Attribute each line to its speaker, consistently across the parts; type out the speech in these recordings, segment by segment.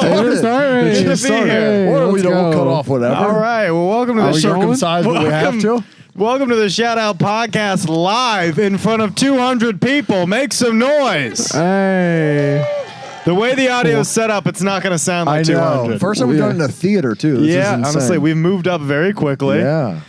Speaker 1: Or we don't cut off whatever.
Speaker 2: All right. Well, welcome to the
Speaker 1: circumcised when we have to.
Speaker 2: Welcome to the Shout Out Podcast live in front of 200 people. Make some noise.
Speaker 3: Hey.
Speaker 2: The way the audio is set up, it's not going to sound like 200.
Speaker 1: First time we've done it in a theater, too. This is
Speaker 2: honestly, we've moved up very quickly.
Speaker 1: Yeah.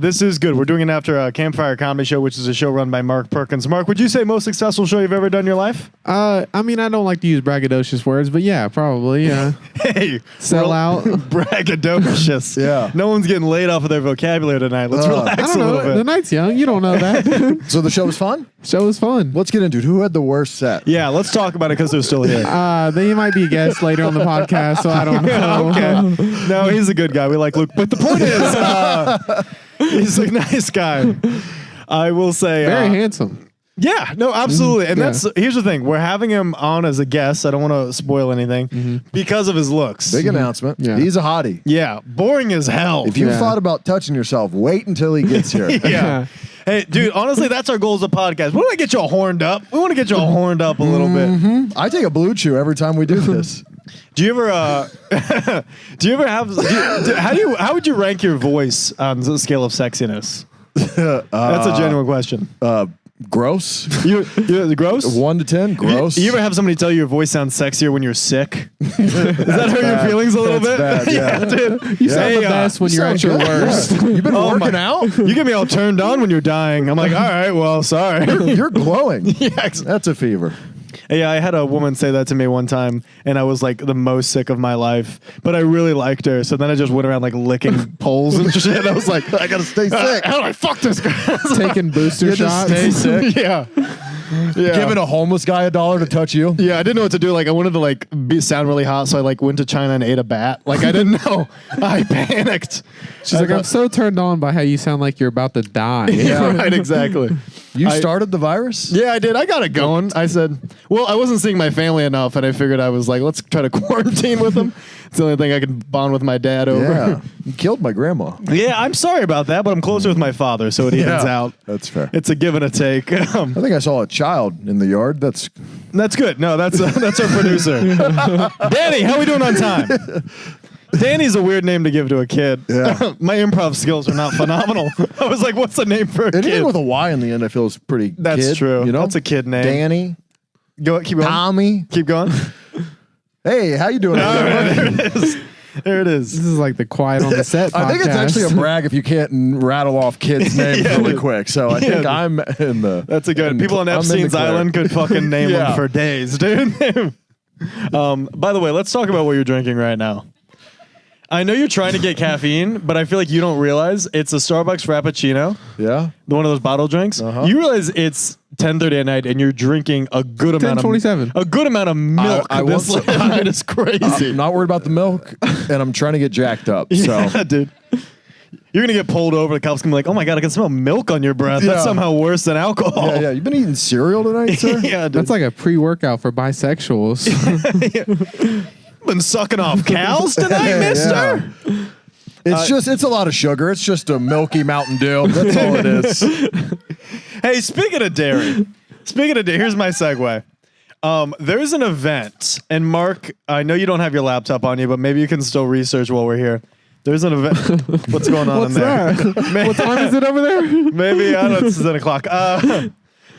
Speaker 2: This is good. We're doing it after a Campfire Comedy Show, which is a show run by Mark Perkins. Mark, would you say most successful show you've ever done in your life?
Speaker 3: I mean, I don't like to use braggadocious words, but yeah, probably.
Speaker 2: Hey,
Speaker 3: sell out.
Speaker 2: Braggadocious.
Speaker 1: Yeah.
Speaker 2: No one's getting laid off of their vocabulary tonight. Let's relax
Speaker 3: I don't
Speaker 2: a little
Speaker 3: know.
Speaker 2: bit.
Speaker 3: The night's young. You don't know that.
Speaker 1: So the show was fun?
Speaker 3: Show was fun.
Speaker 1: Let's get into it. Who had the worst set?
Speaker 2: Yeah, let's talk about it because they're still here.
Speaker 3: They might be guests later on the podcast, so I don't know.
Speaker 2: Okay. No, he's a good guy. We like Luke. But the point is, he's a nice guy. I will say.
Speaker 3: Very handsome.
Speaker 2: Yeah, no, absolutely. And here's the thing. We're having him on as a guest. I don't want to spoil anything because of his looks.
Speaker 1: Big announcement.
Speaker 3: Yeah.
Speaker 1: He's a hottie.
Speaker 2: Yeah, boring as hell.
Speaker 1: If you thought about touching yourself, wait until he gets here.
Speaker 2: Yeah. Hey, dude, honestly, that's our goal as a podcast. We want to get you all horned up. We want to get you all horned up a little bit.
Speaker 1: I take a blue chew every time we do this.
Speaker 2: Do you ever how would you rank your voice on the scale of sexiness? That's a genuine question.
Speaker 1: Gross.
Speaker 2: You gross?
Speaker 1: 1 to 10. Gross.
Speaker 2: You ever have somebody tell you your voice sounds sexier when you're sick? Does that hurt your feelings a little bit?
Speaker 1: Bad, yeah.
Speaker 2: Dude.
Speaker 3: You sound the best when you're at your worst.
Speaker 1: You've been working out?
Speaker 2: You get me all turned on when you're dying. I'm like, all right, well, sorry.
Speaker 1: You're glowing.
Speaker 2: Yeah,
Speaker 1: that's a fever.
Speaker 2: Yeah, I had a woman say that to me one time, and I was like the most sick of my life, but I really liked her. So then I just went around like licking poles and shit. I was like,
Speaker 1: I gotta stay sick.
Speaker 2: How do I fuck this guy?
Speaker 3: Taking booster shots.
Speaker 1: Stay sick.
Speaker 2: Yeah.
Speaker 1: Giving a homeless guy $1 to touch you.
Speaker 2: Yeah, I didn't know what to do. Like, I wanted to sound really hot, so I like went to China and ate a bat. Like, I didn't know. I panicked.
Speaker 3: She's like, I'm so turned on by how you sound like you're about to die.
Speaker 2: Yeah, right, exactly.
Speaker 1: You started the virus?
Speaker 2: Yeah, I did. I got it going. I said, well, I wasn't seeing my family enough, and I figured I was like, let's try to quarantine with them. It's the only thing I can bond with my dad over.
Speaker 1: Yeah. You killed my grandma.
Speaker 2: Yeah, I'm sorry about that, but I'm closer with my father, so it evens out.
Speaker 1: That's fair.
Speaker 2: It's a give and a take.
Speaker 1: I think I saw a child in the yard. That's
Speaker 2: good. No, that's our producer. Danny, how we doing on time? Danny's a weird name to give to a kid.
Speaker 1: Yeah.
Speaker 2: My improv skills are not phenomenal. I was like, what's the name for a kid?
Speaker 1: Anything with a Y in the end, I feel is pretty
Speaker 2: That's
Speaker 1: kid,
Speaker 2: true.
Speaker 1: You know?
Speaker 2: That's a kid name.
Speaker 1: Danny.
Speaker 2: Keep going.
Speaker 1: Tommy.
Speaker 2: Keep going.
Speaker 1: Hey, how you doing?
Speaker 2: There it is. There it is.
Speaker 3: This is like the Quiet on the Set podcast.
Speaker 1: I think it's actually a brag if you can't rattle off kids' names really quick. So I think I'm in the...
Speaker 2: That's a good... People on Epstein's Island could fucking name them for days, dude. By the way, let's talk about what you're drinking right now. I know you're trying to get caffeine, but I feel like you don't realize it's a Starbucks Frappuccino.
Speaker 1: Yeah.
Speaker 2: One of those bottle drinks. You realize it's 10:30 at night and you're drinking a good amount of
Speaker 3: 10:27.
Speaker 2: A good amount of milk. This late at night is crazy.
Speaker 1: I'm not worried about the milk, and I'm trying to get jacked up. So,
Speaker 2: yeah, dude. You're gonna get pulled over. The cops gonna be like, "Oh my god, I can smell milk on your breath. That's somehow worse than alcohol."
Speaker 1: Yeah. You've been eating cereal tonight, sir?
Speaker 2: Yeah, dude.
Speaker 3: That's like a pre-workout for bisexuals.
Speaker 2: Been sucking off cows tonight, mister?
Speaker 1: Yeah. It's a lot of sugar. It's just a milky Mountain Dew. That's all it is.
Speaker 2: Hey, speaking of dairy, here's my segue. There's an event, and Mark, I know you don't have your laptop on you, but maybe you can still research while we're here. There's an event. What's going on in there?
Speaker 3: What time is it over there?
Speaker 2: Maybe, I don't know, it's 10 o'clock.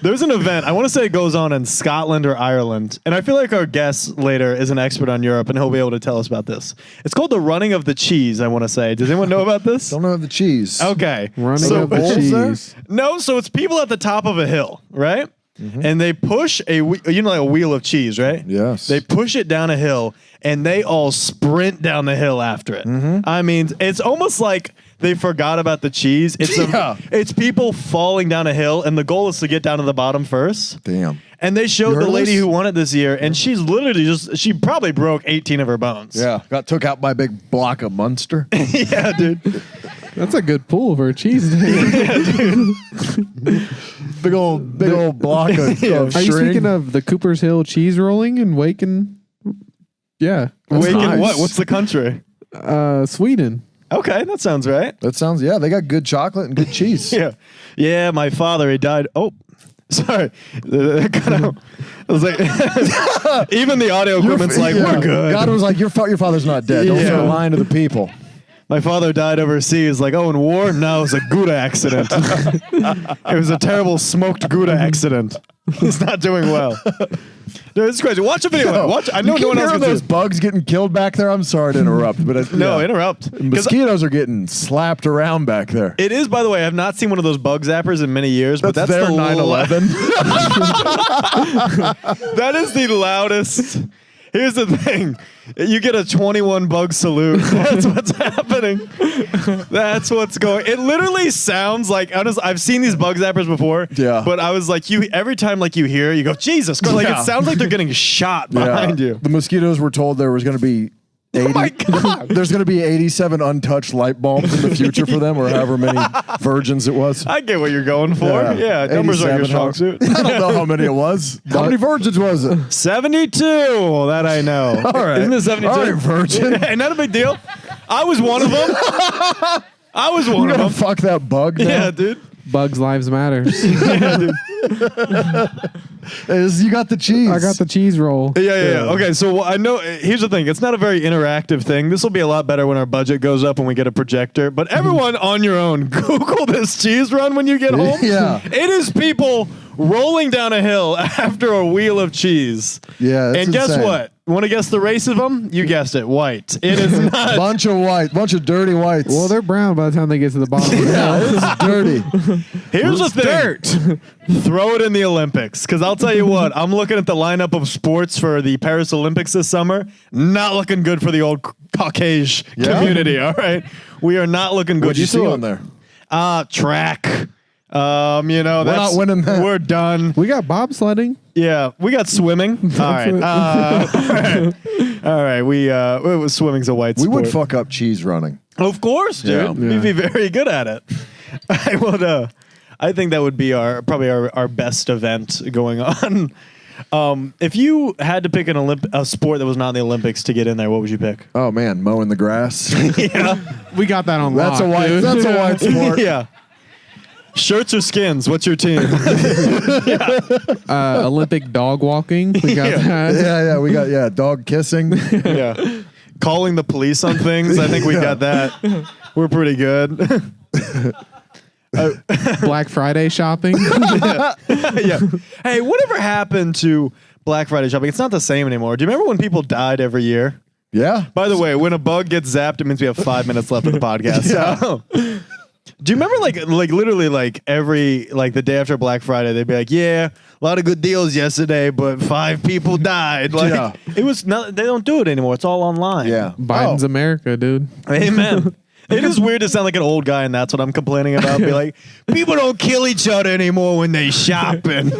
Speaker 2: There's an event, I want to say it goes on in Scotland or Ireland, and I feel like our guest later is an expert on Europe, and he'll be able to tell us about this. It's called the Running of the Cheese, I want to say. Does anyone know about this?
Speaker 1: Don't know the cheese.
Speaker 2: Okay.
Speaker 3: Running of the cheese.
Speaker 2: No, so it's people at the top of a hill, right? And they push like a wheel of cheese, right?
Speaker 1: Yes.
Speaker 2: They push it down a hill, and they all sprint down the hill after it. I mean, it's almost like they forgot about the cheese. It's people falling down a hill, and the goal is to get down to the bottom first.
Speaker 1: Damn.
Speaker 2: And they showed the lady who won it this year, and she's literally she probably broke 18 of her bones.
Speaker 1: Yeah, got took out by a big block of Munster.
Speaker 2: Yeah, dude.
Speaker 3: That's a good pool for a cheese day.
Speaker 2: Yeah, dude.
Speaker 1: big old block of
Speaker 3: Are you speaking of the Cooper's Hill cheese rolling and Waken? Yeah.
Speaker 2: Waken
Speaker 1: nice.
Speaker 2: what? What's the country?
Speaker 3: Sweden.
Speaker 2: Okay, that sounds right.
Speaker 1: That sounds, they got good chocolate and good cheese.
Speaker 2: Yeah. Yeah, my father, he died. Oh, Sorry. I was like, even the audio equipment's like, we're good.
Speaker 1: God was like, your father's not dead. Don't start lying to the people.
Speaker 2: My father died overseas. Like, oh, in war? No, it was a Gouda accident. It was a terrible smoked Gouda accident. He's not doing well. Dude, this is crazy. Watch a video. Watch. I know no one else can
Speaker 1: those bugs getting killed back there. I'm sorry to interrupt, but
Speaker 2: interrupt.
Speaker 1: Mosquitoes are getting slapped around back there.
Speaker 2: It is, by the way. I have not seen one of those bug zappers in many years, but that's
Speaker 1: their
Speaker 2: the
Speaker 1: 9/11.
Speaker 2: That is the loudest. Here's the thing. You get a 21 bug salute. That's what's happening. That's what's going. It literally sounds like I've seen these bug zappers before.
Speaker 1: Yeah.
Speaker 2: But I was like, every time like you hear, you go, Jesus Christ. Like it sounds like they're getting shot behind you.
Speaker 1: The mosquitoes were told there was going to be 80,
Speaker 2: oh my God.
Speaker 1: There's going to be 87 untouched light bulbs in the future for them, or however many virgins it was.
Speaker 2: I get what you're going for. Yeah, numbers are your strong suit.
Speaker 1: I don't know how many it was. How many virgins was it?
Speaker 2: 72. That I know.
Speaker 1: All right.
Speaker 2: Isn't it 72?
Speaker 1: All right, virgin.
Speaker 2: Ain't that a big deal? I was one of them. I was one of them.
Speaker 1: Fuck that bug now?
Speaker 2: Yeah, dude.
Speaker 3: Bugs lives matters.
Speaker 2: Yeah, dude.
Speaker 1: You got the cheese.
Speaker 3: I got the cheese roll.
Speaker 2: Yeah. Okay, so I know. Here's the thing. It's not a very interactive thing. This will be a lot better when our budget goes up and we get a projector. But everyone on your own, Google this cheese run when you get home.
Speaker 1: Yeah.
Speaker 2: It is people rolling down a hill after a wheel of cheese.
Speaker 1: Yeah.
Speaker 2: And guess what? Want to guess the race of them? You guessed it. White. It is not.
Speaker 1: Bunch of dirty whites.
Speaker 3: Well, they're brown by the time they get to the bottom.
Speaker 1: Yeah, it's dirty.
Speaker 2: Here's the thing.
Speaker 3: Dirt.
Speaker 2: Throw it in the Olympics. Because I'll tell you what, I'm looking at the lineup of sports for the Paris Olympics this summer. Not looking good for the old Caucasian community, all right? We are not looking good.
Speaker 1: What'd you see on there?
Speaker 2: Track. We're
Speaker 1: not winning that.
Speaker 2: We're done.
Speaker 3: We got bobsledding.
Speaker 2: Yeah, we got swimming. All right. All right. Swimming's a white sport.
Speaker 1: We would fuck up cheese running.
Speaker 2: Of course, dude.
Speaker 1: Yeah.
Speaker 2: We'd be very good at it. I would. I think that would be probably our best event going on. If you had to pick a sport that was not in the Olympics to get in there, what would you pick?
Speaker 1: Oh man, mowing the grass.
Speaker 2: Yeah,
Speaker 3: We got that on
Speaker 1: That's
Speaker 3: lock, dude.
Speaker 1: That's a white sport.
Speaker 2: yeah. Shirts or skins? What's your team?
Speaker 3: Olympic dog walking. We got that.
Speaker 1: Yeah. We got dog kissing.
Speaker 2: Yeah. Calling the police on things. I think we got that. We're pretty good.
Speaker 3: Black Friday shopping.
Speaker 2: Yeah. Hey, whatever happened to Black Friday shopping? It's not the same anymore. Do you remember when people died every year?
Speaker 1: Yeah.
Speaker 2: By the way, when a bug gets zapped, it means we have 5 minutes left of the podcast.
Speaker 1: Yeah.
Speaker 2: Do you remember literally the day after Black Friday, they'd be like, yeah, a lot of good deals yesterday, but 5 people died. It was not, they don't do it anymore. It's all online.
Speaker 1: Yeah.
Speaker 3: Biden's America, dude.
Speaker 2: Amen. It is weird to sound like an old guy, and that's what I'm complaining about. Be like, people don't kill each other anymore when they shopping.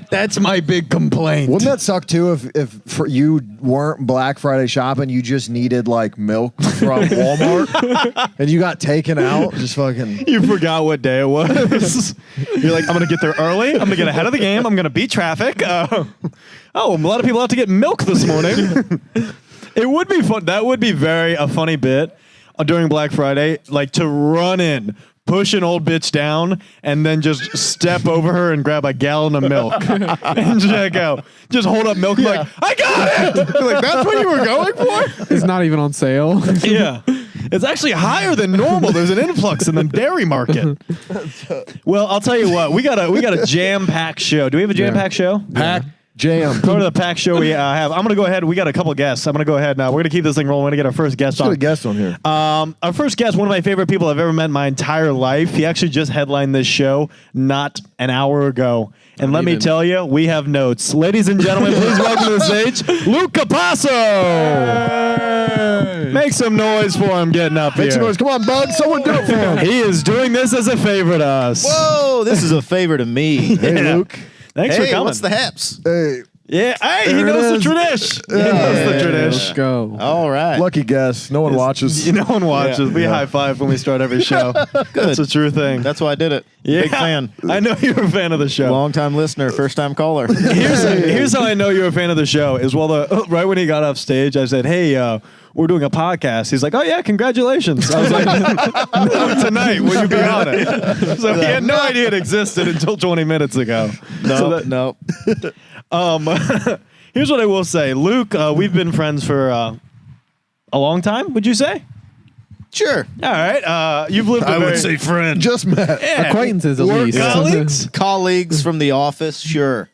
Speaker 2: That's my big complaint.
Speaker 1: Wouldn't that suck too if you weren't Black Friday shopping, you just needed like milk from Walmart and you got taken out? Just fucking.
Speaker 2: You forgot what day it was. You're like, I'm going to get there early. I'm going to get ahead of the game. I'm going to beat traffic. A lot of people have to get milk this morning. It would be fun. That would be a funny bit during Black Friday, like to run in, push an old bitch down, and then just step over her and grab a gallon of milk and check out. Just hold up milk like, I got it! Like, that's what you were going for?
Speaker 3: It's not even on sale.
Speaker 2: Yeah. It's actually higher than normal. There's an influx in the dairy market. Well, I'll tell you what. We got a jam-packed show. Do we have a jam-packed show?
Speaker 1: Pack jam.
Speaker 2: Go to the pack show we have. I'm going to go ahead. We got a couple guests. I'm going to go ahead now. We're going to keep this thing rolling. We're going to get our first guest on.
Speaker 1: Let's get a guest on here.
Speaker 2: Our first guest, one of my favorite people I've ever met in my entire life. He actually just headlined this show not an hour ago. And let me tell you, we have notes. Ladies and gentlemen, please welcome to the stage, Luke Capasso. Hey. Make some noise for him getting up here.
Speaker 1: Make some noise. Come on, bud. Someone do it for him.
Speaker 2: He is doing this as a favor to us.
Speaker 4: Whoa, this is a favor to me.
Speaker 1: Hey, Luke.
Speaker 2: Thanks for coming.
Speaker 4: What's the haps?
Speaker 1: Hey.
Speaker 2: Yeah, hey, he knows the tradition. He knows the
Speaker 3: Let's
Speaker 2: tradition.
Speaker 3: go.
Speaker 4: All right.
Speaker 1: Lucky guess. No one watches.
Speaker 2: No one watches. We high five when we start every show. That's a true thing.
Speaker 4: That's why I did it.
Speaker 2: Yeah.
Speaker 4: Big fan.
Speaker 2: I know you're a fan of the show.
Speaker 4: Long time listener, first time caller.
Speaker 2: Here's how I know you're a fan of the show is right when he got off stage, I said, hey, we're doing a podcast. He's like, oh yeah, congratulations. I was like, no, tonight, will you be on it? So he had no idea it existed until 20 minutes ago.
Speaker 4: No.
Speaker 2: Here's what I will say. Luke, we've been friends for a long time, would you say?
Speaker 4: Sure.
Speaker 2: All right. You've lived
Speaker 4: I would say friend.
Speaker 1: Just met.
Speaker 2: Yeah.
Speaker 3: Acquaintances, at least.
Speaker 2: Colleagues?
Speaker 4: Colleagues from the office, sure.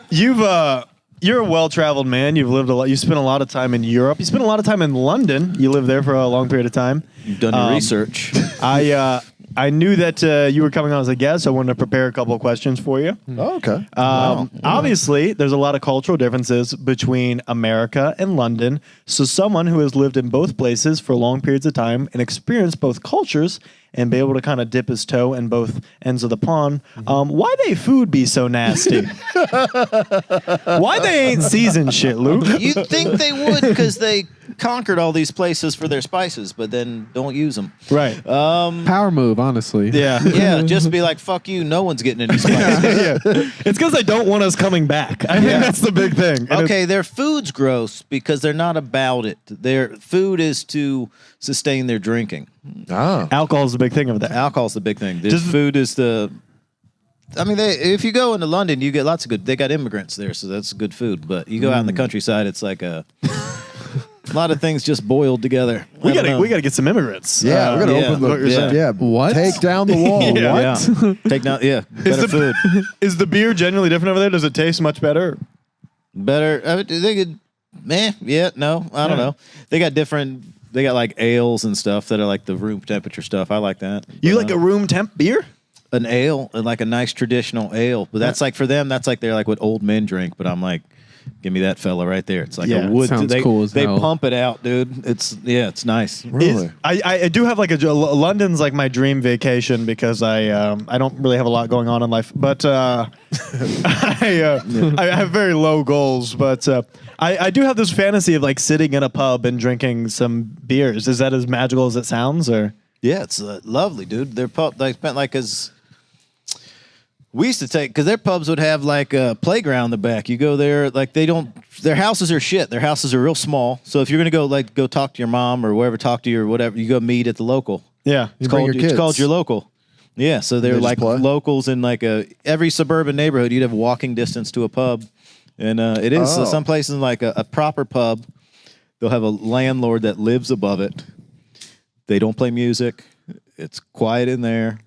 Speaker 2: You're a well-traveled man. You've lived a lot. You spent a lot of time in Europe. You spent a lot of time in London. You lived there for a long period of time.
Speaker 4: You've done your research.
Speaker 2: I knew that you were coming on as a guest. So I wanted to prepare a couple of questions for you.
Speaker 1: Oh, okay.
Speaker 2: Obviously, there's a lot of cultural differences between America and London. So someone who has lived in both places for long periods of time and experienced both cultures and be able to kind of dip his toe in both ends of the pond, why they food be so nasty? Why they ain't seasoned shit, Luke?
Speaker 4: You'd think they would because they conquered all these places for their spices, but then don't use them.
Speaker 2: Right.
Speaker 3: Power move, honestly.
Speaker 2: Yeah.
Speaker 4: Yeah, just be like, fuck you, no one's getting any spices.
Speaker 2: Yeah. It's because they don't want us coming back. I think that's the big thing. And
Speaker 4: Okay, their food's gross because they're not about it. Their food is to sustain their drinking.
Speaker 2: alcohol is the big thing of that.
Speaker 4: Alcohol's the big thing. This food is the... I mean, if you go into London, you get lots of good... They got immigrants there, so that's good food. But you go out in the countryside, it's like a lot of things just boiled together.
Speaker 2: We gotta get some immigrants.
Speaker 1: Yeah, we're gonna open the
Speaker 3: What?
Speaker 1: Take down the wall.
Speaker 2: Yeah.
Speaker 1: What?
Speaker 4: Take down, better food.
Speaker 2: Is the beer generally different over there? Does it taste much better?
Speaker 4: Better. They could... no, I don't know. They got different... They got like ales and stuff that are like the room temperature stuff. I like that.
Speaker 2: You like a room temp beer?
Speaker 4: An ale, like a nice traditional ale. But that's like for them, that's like they're like what old men drink. But I'm like, give me that fella right there. It's like a wood.
Speaker 3: Sounds
Speaker 4: they,
Speaker 3: cool as
Speaker 4: they
Speaker 3: hell.
Speaker 4: pump it out, dude. It's nice.
Speaker 1: Really?
Speaker 2: I do have like London's like my dream vacation because I don't really have a lot going on in life, but I have very low goals, but I do have this fantasy of like sitting in a pub and drinking some beers. Is that as magical as it sounds, or?
Speaker 4: Yeah, it's lovely, dude. Their pub, they spent like as we used to take because their pubs would have like a playground in the back. You go there, like they don't. Their houses are shit. Their houses are real small. So if you're gonna go talk to your mom or wherever, talk to your whatever, you go meet at the local.
Speaker 2: Yeah,
Speaker 1: You bring your kids.
Speaker 4: It's called your local. Yeah, so they're
Speaker 1: They just
Speaker 4: like
Speaker 1: play?
Speaker 4: locals in like every suburban neighborhood. You'd have walking distance to a pub, and it is some places like a proper pub. They'll have a landlord that lives above it. They don't play music. It's quiet in there.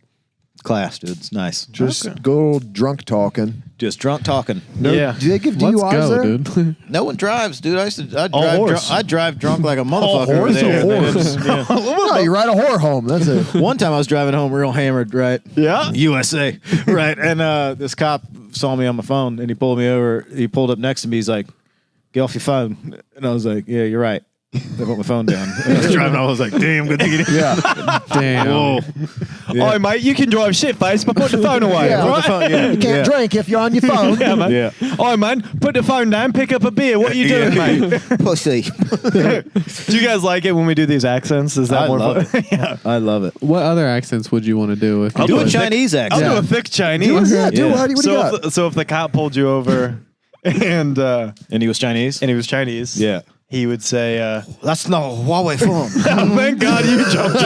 Speaker 4: Class, dude. It's nice.
Speaker 1: Just go drunk talking.
Speaker 4: Just drunk talking.
Speaker 1: No,
Speaker 2: Yeah.
Speaker 1: Do they give
Speaker 3: Let's
Speaker 1: DUIs
Speaker 3: go,
Speaker 1: there?
Speaker 3: dude.
Speaker 4: No one drives, dude.
Speaker 2: horse.
Speaker 4: I'd drive drunk like a motherfucker over
Speaker 1: horse,
Speaker 4: there.
Speaker 1: a
Speaker 4: And then
Speaker 1: horse.
Speaker 4: just- yeah.
Speaker 1: No, you ride a whore home. That's it.
Speaker 4: One time I was driving home real hammered, right?
Speaker 2: Yeah?
Speaker 4: USA. Right. And this cop saw me on my phone and he pulled me over. He pulled up next to me. He's like, get off your phone. And I was like, yeah, you're right. I put my phone down. And I was driving. I was like, damn, good thing you didn't.
Speaker 1: Yeah.
Speaker 3: Damn.
Speaker 4: Whoa. Yeah.
Speaker 2: Oh, mate, you can drive shit face, but put the phone away.
Speaker 1: Yeah.
Speaker 4: Put the
Speaker 2: right?
Speaker 4: phone- yeah.
Speaker 1: You can't drink if you're on your phone.
Speaker 2: Yeah, man.
Speaker 4: Yeah.
Speaker 2: Oh, man, put the phone down, pick up a beer. What are you doing, mate?
Speaker 4: Pussy.
Speaker 2: Do you guys like it when we do these accents? Is that
Speaker 4: I
Speaker 2: more
Speaker 4: love
Speaker 2: fun? Yeah.
Speaker 4: I love it.
Speaker 3: What other accents would you want to do? If you
Speaker 4: Do a
Speaker 3: could?
Speaker 4: Chinese
Speaker 2: I'll
Speaker 4: accent.
Speaker 2: do a thick Chinese.
Speaker 1: Yeah, do
Speaker 4: Yeah.
Speaker 1: what do you got?
Speaker 2: So if the cop pulled you over and
Speaker 4: And he was Chinese?
Speaker 2: he was Chinese,
Speaker 4: Yeah.
Speaker 2: he would say,
Speaker 4: That's not Huawei phone.
Speaker 2: thank God you jumped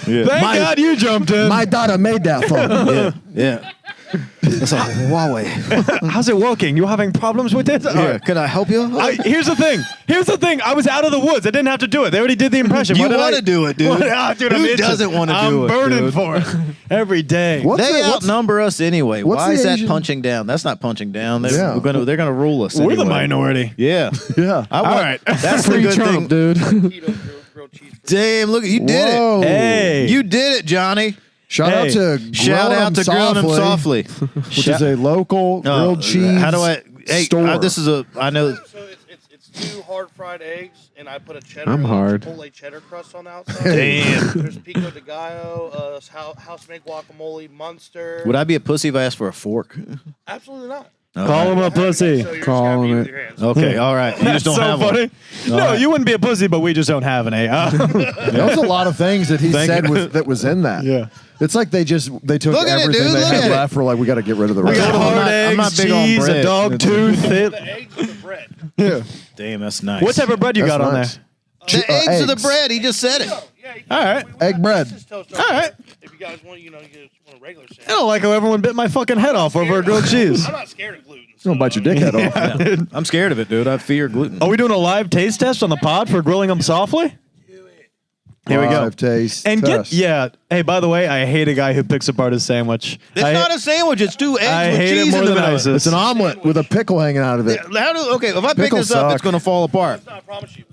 Speaker 2: in.
Speaker 4: Yeah.
Speaker 2: Thank God you jumped in.
Speaker 1: My daughter made that phone.
Speaker 4: Yeah. That's a Huawei.
Speaker 2: How's it working? You having problems with it? All
Speaker 4: Yeah.
Speaker 2: right.
Speaker 4: Can I help you?
Speaker 2: Here's the thing. I was out of the woods. I didn't have to do it. They already did the impression.
Speaker 4: You
Speaker 2: Why did
Speaker 4: want
Speaker 2: I-
Speaker 4: to do it, dude.
Speaker 2: Dude, I'm
Speaker 4: Who
Speaker 2: itching.
Speaker 4: doesn't want to do it?
Speaker 2: I'm burning
Speaker 4: dude?
Speaker 2: for it every day.
Speaker 1: What's
Speaker 4: They
Speaker 1: the- what's-
Speaker 4: outnumber us anyway.
Speaker 1: what's
Speaker 4: Why
Speaker 1: the
Speaker 4: is that
Speaker 1: Asian-
Speaker 4: punching down? That's not punching down. They're,
Speaker 1: Yeah.
Speaker 4: they're gonna rule us.
Speaker 2: We're the
Speaker 4: anyway.
Speaker 2: minority.
Speaker 4: Yeah.
Speaker 1: Yeah.
Speaker 4: I want,
Speaker 2: All right.
Speaker 4: That's the
Speaker 3: Free
Speaker 4: good
Speaker 3: Trump,
Speaker 4: thing.
Speaker 3: dude.
Speaker 4: Damn, look, you did
Speaker 1: Whoa.
Speaker 4: it.
Speaker 2: Hey.
Speaker 4: You did it, Johnny.
Speaker 1: Shout out
Speaker 2: Hey.
Speaker 1: to
Speaker 4: Shout out to Grilling 'em Softly.
Speaker 1: which is a local grilled cheese.
Speaker 4: How do I? Hey,
Speaker 1: store.
Speaker 4: this is a. I know.
Speaker 5: So it's 2 hard fried eggs, and I put a cheddar.
Speaker 3: I'm hard.
Speaker 5: Chipotle cheddar crust on the outside.
Speaker 4: Damn.
Speaker 5: There's pico de gallo, house-made guacamole, Munster.
Speaker 4: Would I be a pussy if I asked for a fork?
Speaker 5: Absolutely not.
Speaker 2: Call him a pussy.
Speaker 5: So you're
Speaker 3: Call
Speaker 5: just gotta
Speaker 3: him
Speaker 5: be
Speaker 3: it.
Speaker 5: with your hands.
Speaker 4: Okay, all right. You just don't
Speaker 2: so
Speaker 4: have
Speaker 2: funny.
Speaker 4: one.
Speaker 2: No,
Speaker 4: right.
Speaker 2: you wouldn't be a pussy, but we just don't have any.
Speaker 1: There was a lot of things that he said that was in that.
Speaker 2: Yeah.
Speaker 1: It's like they took
Speaker 4: Look at it,
Speaker 1: everything
Speaker 4: dude,
Speaker 1: they
Speaker 4: look
Speaker 1: had
Speaker 4: at it.
Speaker 1: left for like we got to get rid of the
Speaker 2: We
Speaker 1: rest.
Speaker 2: got
Speaker 4: I'm
Speaker 2: hard
Speaker 4: not- I'm
Speaker 2: eggs,
Speaker 4: not big on
Speaker 2: cheese, a
Speaker 4: bread.
Speaker 2: dog tooth.
Speaker 5: The eggs and the bread.
Speaker 1: Yeah.
Speaker 4: Damn, that's nice.
Speaker 2: What type of bread you
Speaker 1: That's
Speaker 2: got on
Speaker 1: nice.
Speaker 2: there?
Speaker 4: The eggs or the
Speaker 1: eggs.
Speaker 4: bread? He just said it.
Speaker 5: Yeah, you
Speaker 2: All right.
Speaker 1: Egg bread.
Speaker 5: All
Speaker 2: right.
Speaker 5: If you guys want, you just want a regular sandwich.
Speaker 2: I don't like how everyone bit my fucking head off over a grilled cheese.
Speaker 5: I'm not scared of gluten.
Speaker 1: Don't bite your dickhead off.
Speaker 4: I'm scared of it, dude. I fear gluten.
Speaker 2: Are we doing a live taste test on the pod for grilling them softly? Here we go.
Speaker 1: Live taste
Speaker 2: And
Speaker 1: test.
Speaker 2: hey, by the way, I hate a guy who picks apart his sandwich.
Speaker 4: It's not a sandwich. It's 2 eggs
Speaker 2: I
Speaker 4: with
Speaker 2: hate it
Speaker 4: cheese
Speaker 2: more
Speaker 4: in the
Speaker 2: than
Speaker 4: middle.
Speaker 2: ISIS.
Speaker 1: It's an omelet with a pickle hanging out of it.
Speaker 4: Okay, if I pick
Speaker 1: Pickles
Speaker 4: this up,
Speaker 1: suck.
Speaker 4: it's going to fall apart.
Speaker 5: I promise you.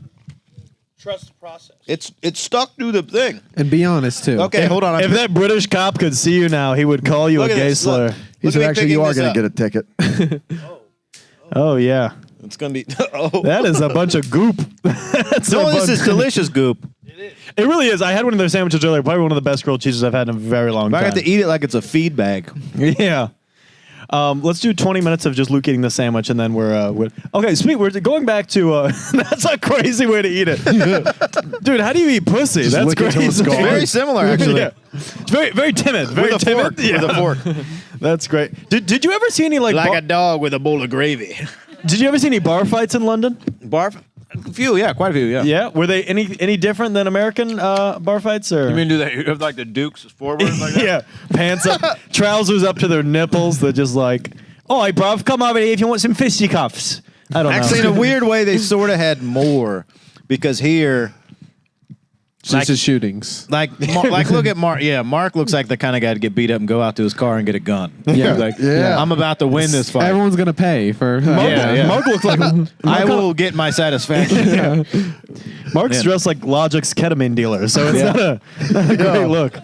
Speaker 5: Trust the process.
Speaker 4: It's stuck to the thing.
Speaker 3: And be honest too.
Speaker 4: Okay, hold on.
Speaker 2: If that British cop could see you now, he would call you
Speaker 4: Look
Speaker 2: a
Speaker 4: at
Speaker 2: gay
Speaker 4: this, look.
Speaker 2: slur.
Speaker 1: He
Speaker 4: Look
Speaker 1: said,
Speaker 4: at me
Speaker 1: actually, you
Speaker 4: picking
Speaker 1: are
Speaker 4: this
Speaker 1: going
Speaker 4: up.
Speaker 1: to get a ticket.
Speaker 2: Oh, yeah.
Speaker 4: It's going to be. Oh.
Speaker 2: That is a bunch of goop. That's
Speaker 4: No,
Speaker 2: a
Speaker 4: this
Speaker 2: bunch-
Speaker 4: is delicious goop.
Speaker 2: It really is. I had one of their sandwiches earlier. Probably one of the best grilled cheeses I've had in a very long
Speaker 4: I
Speaker 2: time.
Speaker 4: got to eat it like it's a feed bag.
Speaker 2: Yeah. Let's do 20 minutes of just Luke eating the sandwich, and then we're okay. We're going back to that's a crazy way to eat it, dude. How do you eat pussy?
Speaker 1: Just
Speaker 2: That's
Speaker 1: lick it till
Speaker 2: crazy.
Speaker 1: it's gone.
Speaker 4: Very similar, actually.
Speaker 2: Yeah. It's very very timid. Very
Speaker 4: With a
Speaker 2: timid.
Speaker 4: fork.
Speaker 2: Yeah.
Speaker 4: With a fork.
Speaker 2: That's great. Did you ever see any like
Speaker 4: Like a dog with a bowl of gravy.
Speaker 2: Did you ever see any bar fights in London?
Speaker 4: Barf? A few, yeah, quite a few, yeah.
Speaker 2: Yeah. Were they any different than American bar fights? Or
Speaker 6: You mean do they have like the Dukes forward like that?
Speaker 2: yeah, pants up, trousers up to their nipples. They're just like, oh, hey, bruv, come over here if you want some fisticuffs. I don't
Speaker 4: Actually, in
Speaker 2: know.
Speaker 4: a weird way, they sort of had more because here,
Speaker 3: Just his shootings.
Speaker 4: like look at Mark. Yeah, Mark looks like the kind of guy to get beat up and go out to his car and get a gun.
Speaker 3: Yeah.
Speaker 4: Like,
Speaker 1: Yeah.
Speaker 4: I'm about to win this fight.
Speaker 3: Everyone's gonna pay for.
Speaker 2: Mark looked like
Speaker 4: I will get my satisfaction.
Speaker 2: Mark's
Speaker 4: Man.
Speaker 2: dressed like Logic's ketamine dealer, so it's
Speaker 4: Yeah.
Speaker 2: not a great look.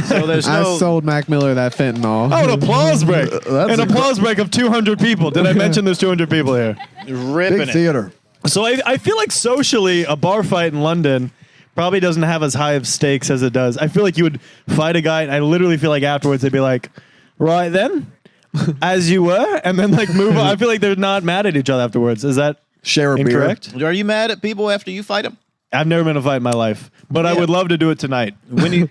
Speaker 4: So there's
Speaker 3: I
Speaker 4: no.
Speaker 3: sold Mac Miller that fentanyl.
Speaker 2: Oh, an applause break.
Speaker 1: That's
Speaker 2: An
Speaker 1: a
Speaker 2: applause break of 200 people. Did I mention there's 200 people here?
Speaker 4: ripping
Speaker 1: Big
Speaker 4: it.
Speaker 1: theater.
Speaker 2: So I feel like socially, a bar fight in London probably doesn't have as high of stakes as it does. I feel like you would fight a guy, and I literally feel like afterwards they'd be like, right then, as you were, and then like move on. I feel like they're not mad at each other afterwards. Is that
Speaker 1: Share a
Speaker 2: incorrect?
Speaker 4: Are you mad at people after you fight them?
Speaker 2: I've never been in a fight in my life, but I
Speaker 4: Yeah.
Speaker 2: would love to do it tonight.
Speaker 4: When you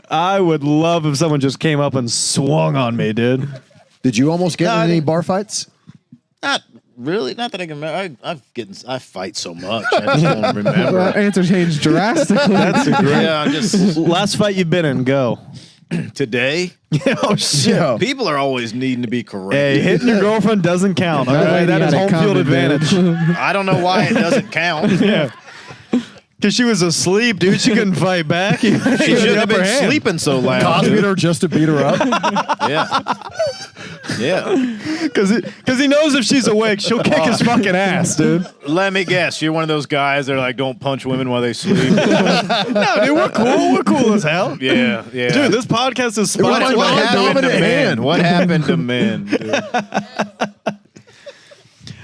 Speaker 2: I would love if someone just came up and swung on me, dude.
Speaker 1: beer. Did you almost get
Speaker 4: No,
Speaker 1: in
Speaker 4: I
Speaker 1: any
Speaker 4: didn't.
Speaker 1: bar fights?
Speaker 4: not really, not that I can remember. I fight so much. I just don't
Speaker 3: That
Speaker 4: remember.
Speaker 3: answer changed drastically.
Speaker 4: Yeah, I'm just
Speaker 2: Last fight you've been in, go.
Speaker 4: today.
Speaker 2: Oh shit.
Speaker 1: Yeah.
Speaker 4: People are always needing to be correct.
Speaker 2: Hey, hitting your girlfriend doesn't count. All right,
Speaker 3: lady
Speaker 2: that is
Speaker 3: had it
Speaker 2: home field
Speaker 3: coming, dude.
Speaker 2: advantage.
Speaker 4: I don't know why it doesn't count.
Speaker 2: Yeah. Because she was asleep, dude. She couldn't fight back. She
Speaker 4: She
Speaker 2: had
Speaker 4: shouldn't
Speaker 2: the
Speaker 4: have been
Speaker 2: upper hand.
Speaker 4: sleeping so loud.
Speaker 1: Cosby her just to beat her up?
Speaker 4: Yeah. Yeah.
Speaker 2: Because he knows if she's awake, she'll kick his fucking ass, dude.
Speaker 4: Let me guess. You're one of those guys that are like, don't punch women while they sleep.
Speaker 2: No, dude, we're cool. We're cool as hell.
Speaker 4: Yeah. Yeah.
Speaker 2: Dude, this podcast is
Speaker 1: What
Speaker 2: sponsored
Speaker 1: what
Speaker 2: by
Speaker 1: happened
Speaker 4: happened to
Speaker 1: dominant
Speaker 4: men?
Speaker 1: hand.
Speaker 4: What happened to men? Dude?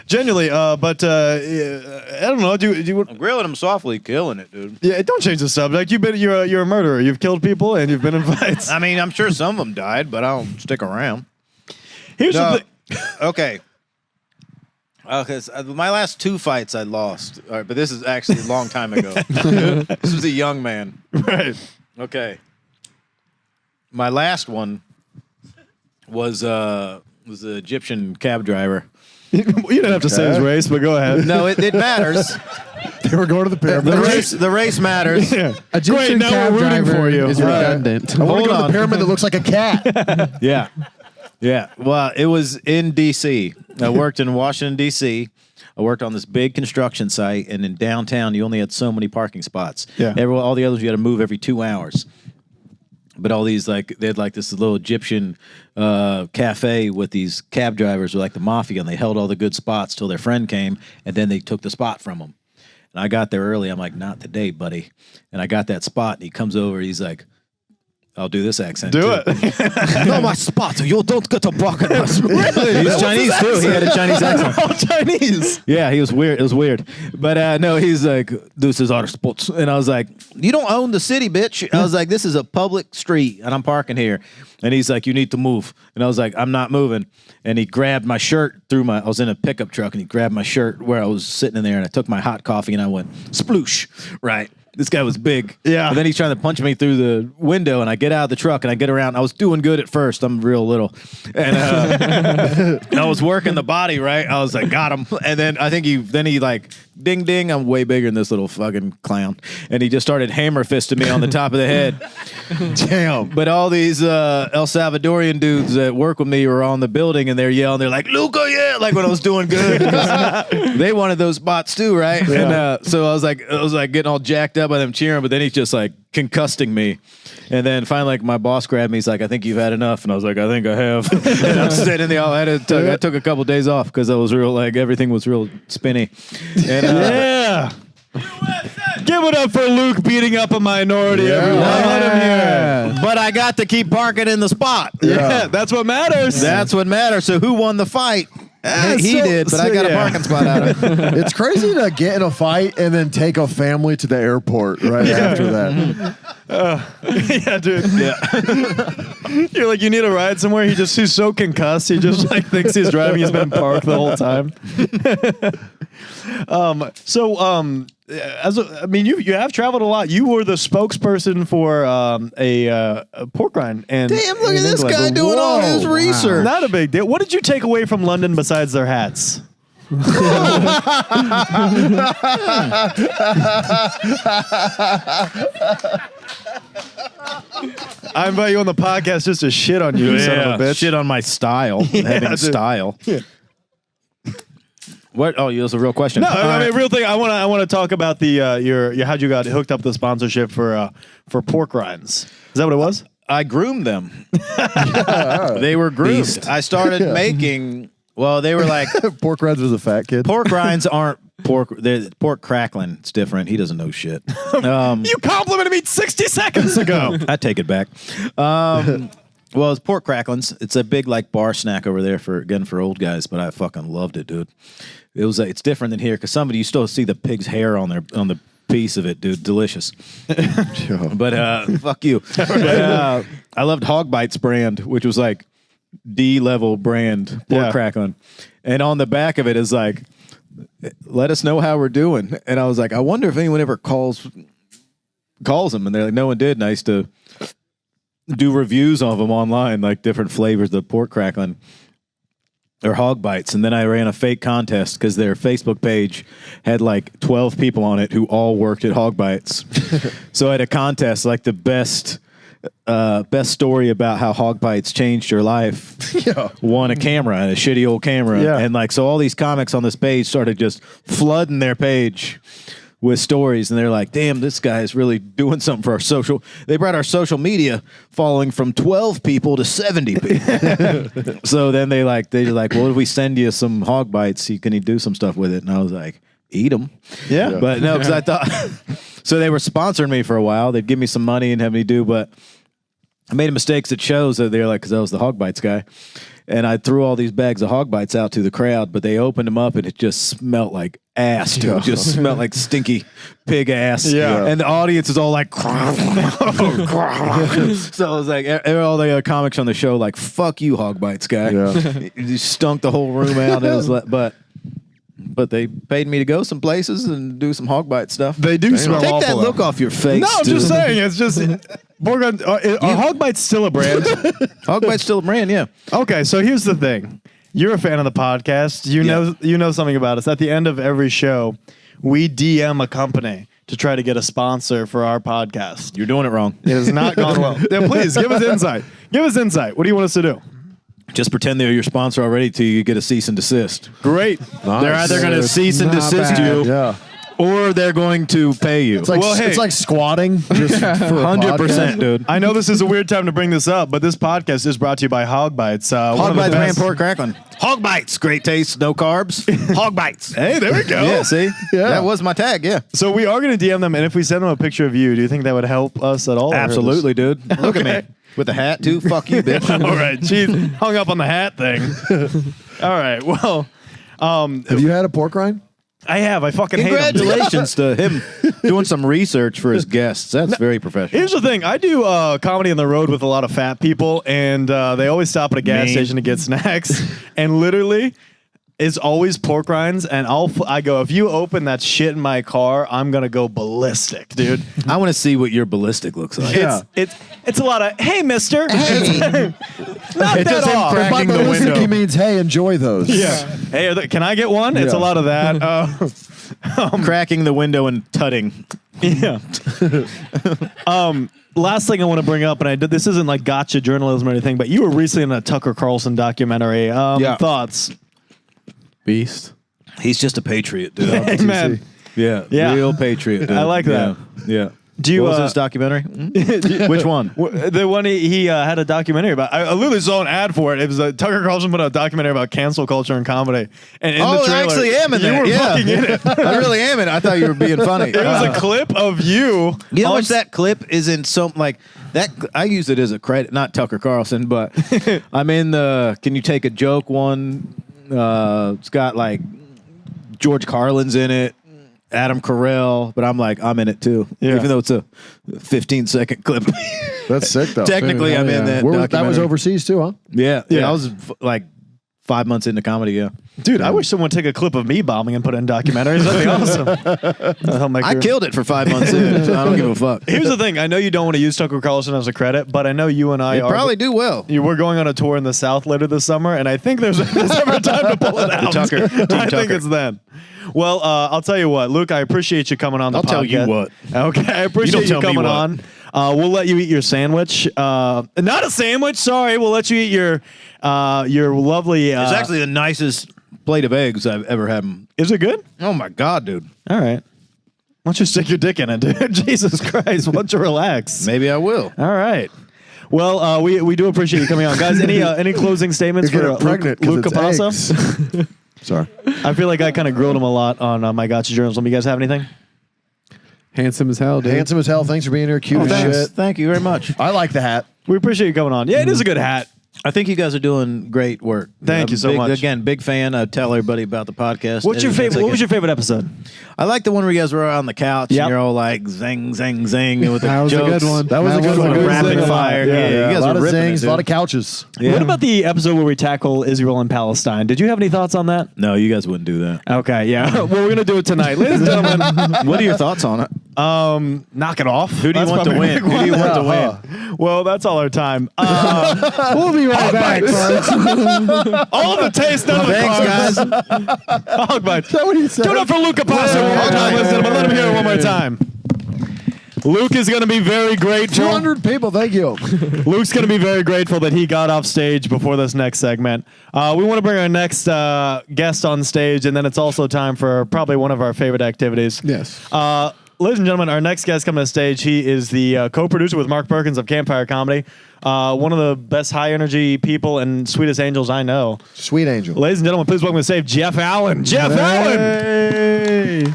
Speaker 2: Genuinely, but I don't know. Do you?
Speaker 4: I'm grilling them softly, killing it, dude.
Speaker 2: Yeah, don't change the subject. You're a murderer. You've killed people and you've been in fights.
Speaker 4: I mean, I'm sure some of them died, but I don't stick around.
Speaker 2: Here's
Speaker 4: No.
Speaker 2: the thing.
Speaker 4: Okay. Because my last 2 fights I lost. All right, but this is actually a long time ago. This was a young man.
Speaker 2: Right.
Speaker 4: Okay. My last one was an Egyptian cab driver.
Speaker 2: You didn't have to say his race, but go ahead.
Speaker 4: No, it matters.
Speaker 1: They were going to the pyramid.
Speaker 4: The race matters.
Speaker 2: Yeah.
Speaker 3: Egyptian
Speaker 2: now
Speaker 3: cab
Speaker 2: we're rooting
Speaker 3: driver
Speaker 2: for you.
Speaker 3: is redundant.
Speaker 1: I want
Speaker 4: Hold
Speaker 1: to go to
Speaker 4: on.
Speaker 1: the pyramid that looks like a cat.
Speaker 4: Yeah. Yeah. Well, it was in D.C. I worked in Washington, D.C. I worked on this big construction site, and in downtown, you only had so many parking spots.
Speaker 2: Yeah.
Speaker 4: All the others, you had to move every 2 hours. But all these, like, they had like this little Egyptian cafe with these cab drivers who were like the mafia, and they held all the good spots till their friend came, and then they took the spot from them. And I got there early. I'm like, not today, buddy. And I got that spot, and he comes over. He's like, I'll do this accent.
Speaker 2: Do
Speaker 4: too.
Speaker 2: it.
Speaker 4: No, my spot. You don't get a block in my spot. He's Chinese too. He had a Chinese accent.
Speaker 2: All Chinese.
Speaker 4: Yeah, he was weird. It was weird. But no, he's like, this is our spots. And I was like, you don't own the city, bitch. I was like, this is a public street and I'm parking here. And he's like, you need to move. And I was like, I'm not moving. And he grabbed my shirt I was in a pickup truck, and he grabbed my shirt where I was sitting in there, and I took my hot coffee and I went, sploosh. Right. This guy was big.
Speaker 2: Yeah.
Speaker 4: And then he's trying to punch me through the window, and I get out of the truck and I get around. I was doing good at first. I'm real little. And I was working the body, right? I was like, got him. And then I think he like ding, ding. I'm way bigger than this little fucking clown. And he just started hammer fisting me on the top of the head.
Speaker 1: Damn.
Speaker 4: But all these El Salvadorian dudes that work with me were on the building and they're yelling. They're like, Luca, yeah. Like when I was doing good. They wanted those spots too, right? Yeah. And so I was like getting all jacked up by them cheering, but then he's just like concussing me. And then finally, like, my boss grabbed me. He's like, I think you've had enough. And I was like, I think I have. And I'm sitting in the I took a couple days off because I was real, like, everything was real spinny. And,
Speaker 2: yeah. Give it up for Luke beating up a minority. Everyone. Let him hear it.
Speaker 4: But I got to keep parking in the spot.
Speaker 2: Yeah, that's what matters.
Speaker 4: That's what matters. So who won the fight? He did, but I got a parking spot out of it.
Speaker 1: It's crazy to get in a fight and then take a family to the airport right after that.
Speaker 2: Yeah, dude. Yeah. You're like, you need a ride somewhere. He's so concussed. He just like thinks he's driving. He's been parked the whole time. You have traveled a lot. You were the spokesperson for a pork rind. And
Speaker 4: damn, look at this guy doing all his research.
Speaker 2: Not a big deal. What did you take away from London besides their hats? I invite you on the podcast just to shit on you, son of a bitch.
Speaker 4: Shit on my style. Having style. Yeah. What? Oh, that's a real question.
Speaker 2: No, I mean, real thing. I want to talk about the your how'd you got hooked up with the sponsorship for pork rinds. Is that what it was?
Speaker 4: I groomed them. They were groomed. Beast. I started making. Well, they were like
Speaker 1: pork rinds was a fat kid.
Speaker 4: Pork rinds aren't pork. They're pork crackling. It's different. He doesn't know shit.
Speaker 2: You complimented me 60 seconds ago.
Speaker 4: I take it back. Well, it's pork cracklings. It's a big like bar snack over there for old guys, but I fucking loved it, dude. It's different than here because you still see the pig's hair on the piece of it, dude. Delicious. But fuck you. But, I loved Hog Bites brand, which was like D-level brand pork crackling, and on the back of it is like, let us know how we're doing. And I was like, I wonder if anyone ever calls them, and they're like, no one did. And I used to do reviews of them online, like different flavors of pork crackling or Hog Bites. And then I ran a fake contest because their Facebook page had like 12 people on it who all worked at Hog Bites. So I had a contest, like the best story about how Hog Bites changed your life. Won a camera, a shitty old camera. Yeah. And like, so all these comics on this page started just flooding their page with stories, and they're like, damn, this guy is really doing something for our social. They brought our social media following from 12 people to 70 people. So then they're like, well, if we send you some Hog Bites, can you do some stuff with it? And I was like, eat them.
Speaker 2: Yeah.
Speaker 4: But no, because I thought, so they were sponsoring me for a while. They'd give me some money and have me do, but I made mistakes at shows that they're like, because I was the Hog Bites guy. And I threw all these bags of Hog Bites out to the crowd, but they opened them up and it just smelled like ass, dude. It just smelled like stinky pig ass. Yeah. And the audience is all like, so I was like, all the comics on the show, like, fuck you, Hog Bites guy. Yeah. You stunk the whole room out. It was but they paid me to go some places and do some Hog Bite stuff.
Speaker 2: They do smell awful.
Speaker 4: Take that look off your face.
Speaker 2: No, I'm just saying. It's just are Hog Bites still a brand?
Speaker 4: Hog Bite's still a brand, yeah.
Speaker 2: Okay, so here's the thing. You're a fan of the podcast. You know something about us. At the end of every show, we DM a company to try to get a sponsor for our podcast.
Speaker 4: You're doing it wrong.
Speaker 2: It has not gone well. Yeah, please give us insight. Give us insight. What do you want us to do?
Speaker 4: Just pretend they're your sponsor already till you get a cease and desist.
Speaker 2: Great.
Speaker 1: Nice.
Speaker 4: They're either going to cease and desist you, or they're going to pay you.
Speaker 1: It's like, it's like squatting. Just for
Speaker 4: 100%, dude.
Speaker 2: I know this is a weird time to bring this up, but this podcast is brought to you by Hog Bites.
Speaker 4: Hog Bites brand pork crackling. Hog Bites, great taste, no carbs. Hog Bites.
Speaker 2: Hey, there we go.
Speaker 4: Yeah, see? Yeah. That was my tag, yeah.
Speaker 2: So we are going to DM them, and if we send them a picture of you, do you think that would help us at all?
Speaker 4: Absolutely, dude. Look at me. With a hat, too? Fuck you, bitch.
Speaker 2: All right. Jeez, hung up on the hat thing. All right. Well,
Speaker 1: have you had a pork rind?
Speaker 2: I have. I fucking hate him.
Speaker 4: Congratulations to him doing some research for his guests. That's very professional.
Speaker 2: Here's the thing. I do comedy on the road with a lot of fat people, and they always stop at a gas station to get snacks. And literally, it's always pork rinds, and I go, if you open that shit in my car, I'm gonna go ballistic, dude.
Speaker 4: I want to see what your ballistic looks like.
Speaker 2: It's a lot of, hey, mister. Hey. Not
Speaker 4: it's
Speaker 2: that
Speaker 4: just
Speaker 2: off.
Speaker 1: By
Speaker 4: cracking the window.
Speaker 1: he means, hey, enjoy those.
Speaker 2: Yeah. Hey, can I get one? It's a lot of that.
Speaker 4: cracking the window and tutting.
Speaker 2: Yeah. Last thing I want to bring up, and I did this isn't like gotcha journalism or anything, but you were recently in a Tucker Carlson documentary. Thoughts?
Speaker 3: Beast.
Speaker 4: He's just a patriot, dude.
Speaker 2: Amen.
Speaker 4: Yeah, real patriot. Dude.
Speaker 2: I like that.
Speaker 4: Yeah.
Speaker 2: Do you,
Speaker 4: what was his documentary? Which one?
Speaker 2: The one he had a documentary about. I literally saw an ad for it. It was Tucker Carlson put out a documentary about cancel culture and comedy. And in the trailer,
Speaker 4: I actually am in
Speaker 2: you
Speaker 4: that.
Speaker 2: were fucking in it.
Speaker 4: I really am in it. I thought you were being funny.
Speaker 2: It was a clip of you.
Speaker 4: You know how much that clip is in like that? I use it as a credit, not Tucker Carlson, but I'm in the Can You Take a Joke one. It's got like George Carlin's in it. Adam Carell, but I'm in it too. Yeah. Even though it's a 15-second clip.
Speaker 1: That's sick though.
Speaker 4: Technically, I'm in that.
Speaker 1: That was overseas too, huh?
Speaker 4: Yeah. I was like 5 months into comedy. Yeah,
Speaker 2: dude, I wish someone would take a clip of me bombing and put it in documentaries. That'd be awesome.
Speaker 4: I killed it for 5 months in, so I don't give a fuck.
Speaker 2: Here's the thing: I know you don't want to use Tucker Carlson as a credit, but I know you and I
Speaker 4: probably do well.
Speaker 2: We're going on a tour in the South later this summer, and I think there's ever time to pull it out. I think it's then. Well, I'll tell you what, Luke, I appreciate you coming on the podcast.
Speaker 4: I'll tell you what.
Speaker 2: Okay, I appreciate you coming on. We'll let you eat your sandwich. Not a sandwich, sorry. We'll let you eat your lovely...
Speaker 4: it's actually the nicest plate of eggs I've ever had.
Speaker 2: Is it good?
Speaker 4: Oh, my God, dude.
Speaker 2: All right. Why don't you stick your dick in it, dude? Jesus Christ, why don't you relax?
Speaker 4: Maybe I will.
Speaker 2: All right. Well, we do appreciate you coming on. Guys, any closing statements for Luke Capasso?
Speaker 1: Sorry.
Speaker 2: I feel like I kind of grilled him a lot on my Gotcha Journalism. You guys have anything?
Speaker 3: Handsome as hell, dude.
Speaker 1: Handsome as hell. Thanks for being here. Cute as shit.
Speaker 4: Thank you very much.
Speaker 1: I like the hat.
Speaker 2: We appreciate you coming on. Yeah, it is a good hat.
Speaker 4: I think you guys are doing great work.
Speaker 2: Thank you so much.
Speaker 4: Again, big fan. I tell everybody about the podcast.
Speaker 2: What's your favorite? What was your favorite episode?
Speaker 4: I like the one where you guys were on the couch and you're all like zing, zing, zing with the
Speaker 3: That was
Speaker 4: jokes.
Speaker 3: a good one.
Speaker 1: That was a good one.
Speaker 4: Rapid fire. Yeah, you guys
Speaker 1: a lot
Speaker 4: were
Speaker 1: of
Speaker 4: ripping
Speaker 1: zings,
Speaker 4: it,
Speaker 1: a lot of couches.
Speaker 4: Yeah.
Speaker 2: What about the episode where we tackle Israel and Palestine? Did you have any thoughts on that?
Speaker 4: No, you guys wouldn't do that.
Speaker 2: Okay, yeah. Well, we're gonna do it tonight, ladies and gentlemen.
Speaker 4: What are your thoughts on it?
Speaker 2: Knock it off.
Speaker 4: Who do you want to win? Who do you want to win?
Speaker 2: Well, that's all our time.
Speaker 3: We'll be right back, folks.
Speaker 2: All the taste, none of the
Speaker 4: Thanks,
Speaker 2: carbs.
Speaker 4: guys.
Speaker 2: Hog bite.
Speaker 1: Is that what he said?
Speaker 2: Give it up for Luke Capasso one more time, ladies and gentlemen. Let him hear it one more time. Luke is going to be very grateful.
Speaker 1: 200 people, thank you.
Speaker 2: Luke's going to be very grateful that he got off stage before this next segment. We want to bring our next guest on stage, and then it's also time for probably one of our favorite activities.
Speaker 3: Yes.
Speaker 2: Ladies and gentlemen, our next guest coming to stage, he is the co-producer with Mark Perkins of Campfire Comedy. One of the best high-energy people and sweetest angels I know.
Speaker 1: Sweet angel.
Speaker 2: Ladies and gentlemen, please welcome to stage Jeff Allen. Jeff Allen!
Speaker 3: Hey.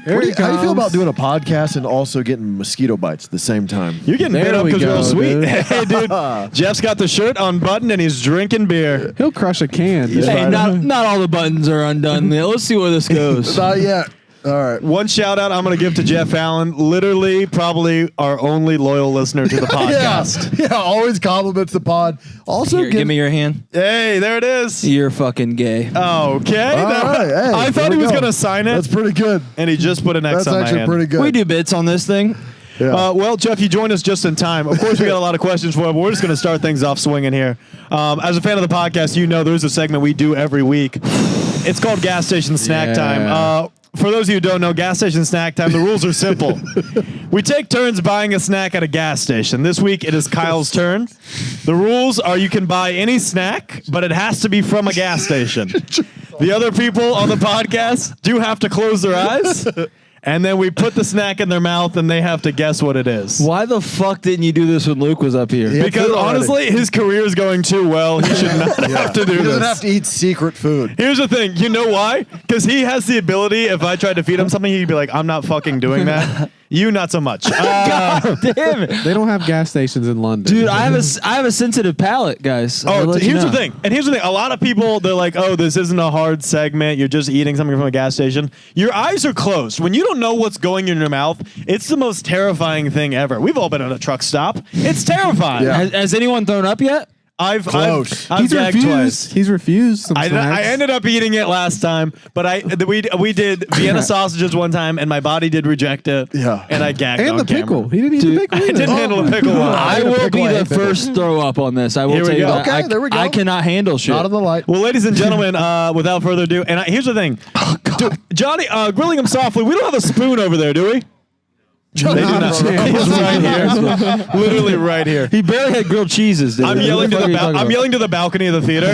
Speaker 1: How do you feel about doing a podcast and also getting mosquito bites at the same time?
Speaker 2: You're getting bit up
Speaker 3: we
Speaker 2: because you're all
Speaker 3: go,
Speaker 2: sweet.
Speaker 3: dude.
Speaker 2: Hey, dude. Jeff's got the shirt unbuttoned and he's drinking beer.
Speaker 3: He'll crush a can. dude.
Speaker 7: Hey, not all the buttons are undone. Let's see where this goes.
Speaker 1: Not yet. All right.
Speaker 2: One shout out I'm going to give to Jeff Allen, literally probably our only loyal listener to the podcast.
Speaker 1: Yeah, always compliments the pod. Also,
Speaker 7: Here, give me your hand.
Speaker 2: Hey, there it is.
Speaker 7: You're fucking gay.
Speaker 2: Okay.
Speaker 1: All right, hey,
Speaker 2: I thought
Speaker 1: there
Speaker 2: he
Speaker 1: we
Speaker 2: was
Speaker 1: go.
Speaker 2: going to sign it.
Speaker 1: That's pretty good.
Speaker 2: And he just put an X
Speaker 1: That's
Speaker 2: on my
Speaker 1: actually
Speaker 2: hand.
Speaker 1: pretty good.
Speaker 7: We do bits on this thing.
Speaker 1: Yeah.
Speaker 2: Well, Jeff, you joined us just in time. Of course, we got a lot of questions for you, but we're just going to start things off swinging here. As a fan of the podcast, you know there's a segment we do every week. It's called Gas Station Snack Time. For those of you who don't know, gas station snack time, the rules are simple. We take turns buying a snack at a gas station. This week, it is Kyle's turn. The rules are you can buy any snack, but it has to be from a gas station. The other people on the podcast do have to close their eyes, and then we put the snack in their mouth, and they have to guess what it is.
Speaker 7: Why the fuck didn't you do this when Luke was up here?
Speaker 1: Yeah.
Speaker 2: Because
Speaker 1: food already.
Speaker 2: honestly, his career is going too well. He should not have to do
Speaker 1: He doesn't
Speaker 2: this.
Speaker 1: have to eat secret food.
Speaker 2: Here's the thing. You know why? Because he has the ability, if I tried to feed him something, he'd be like, I'm not fucking doing that. You, not so much.
Speaker 7: God damn it.
Speaker 3: They don't have gas stations in London.
Speaker 7: Dude, I have a sensitive palate, guys. I'll let you
Speaker 2: here's
Speaker 7: know.
Speaker 2: the thing. And here's the thing. A lot of people, they're like, oh, this isn't a hard segment. You're just eating something from a gas station. Your eyes are closed. When you don't know what's going in your mouth, it's the most terrifying thing ever. We've all been at a truck stop. It's terrifying.
Speaker 1: Yeah.
Speaker 7: Has anyone thrown up yet?
Speaker 2: I've
Speaker 3: He's
Speaker 2: gagged
Speaker 3: refused.
Speaker 2: twice.
Speaker 3: He's refused some
Speaker 2: I
Speaker 3: snacks.
Speaker 2: ended up eating it last time, but we did Vienna sausages one time, and my body did reject it.
Speaker 1: Yeah.
Speaker 2: And I gagged
Speaker 3: And
Speaker 2: on
Speaker 3: the
Speaker 2: camera.
Speaker 3: pickle. He didn't eat the pickle
Speaker 2: I
Speaker 3: either.
Speaker 2: didn't handle the pickle well.
Speaker 7: I will be the first throw up on this. I will
Speaker 2: Here we
Speaker 7: tell you
Speaker 2: go.
Speaker 7: that.
Speaker 1: Okay, there we go.
Speaker 7: I cannot handle shit.
Speaker 1: Not in the light.
Speaker 2: Well, ladies and gentlemen, without further ado, and here's the thing. Johnny, grilling him softly. We don't have a spoon over there, do we? They do not. He's right here. Literally right here.
Speaker 7: He barely had grilled cheeses, dude.
Speaker 2: I'm yelling to the balcony of the theater.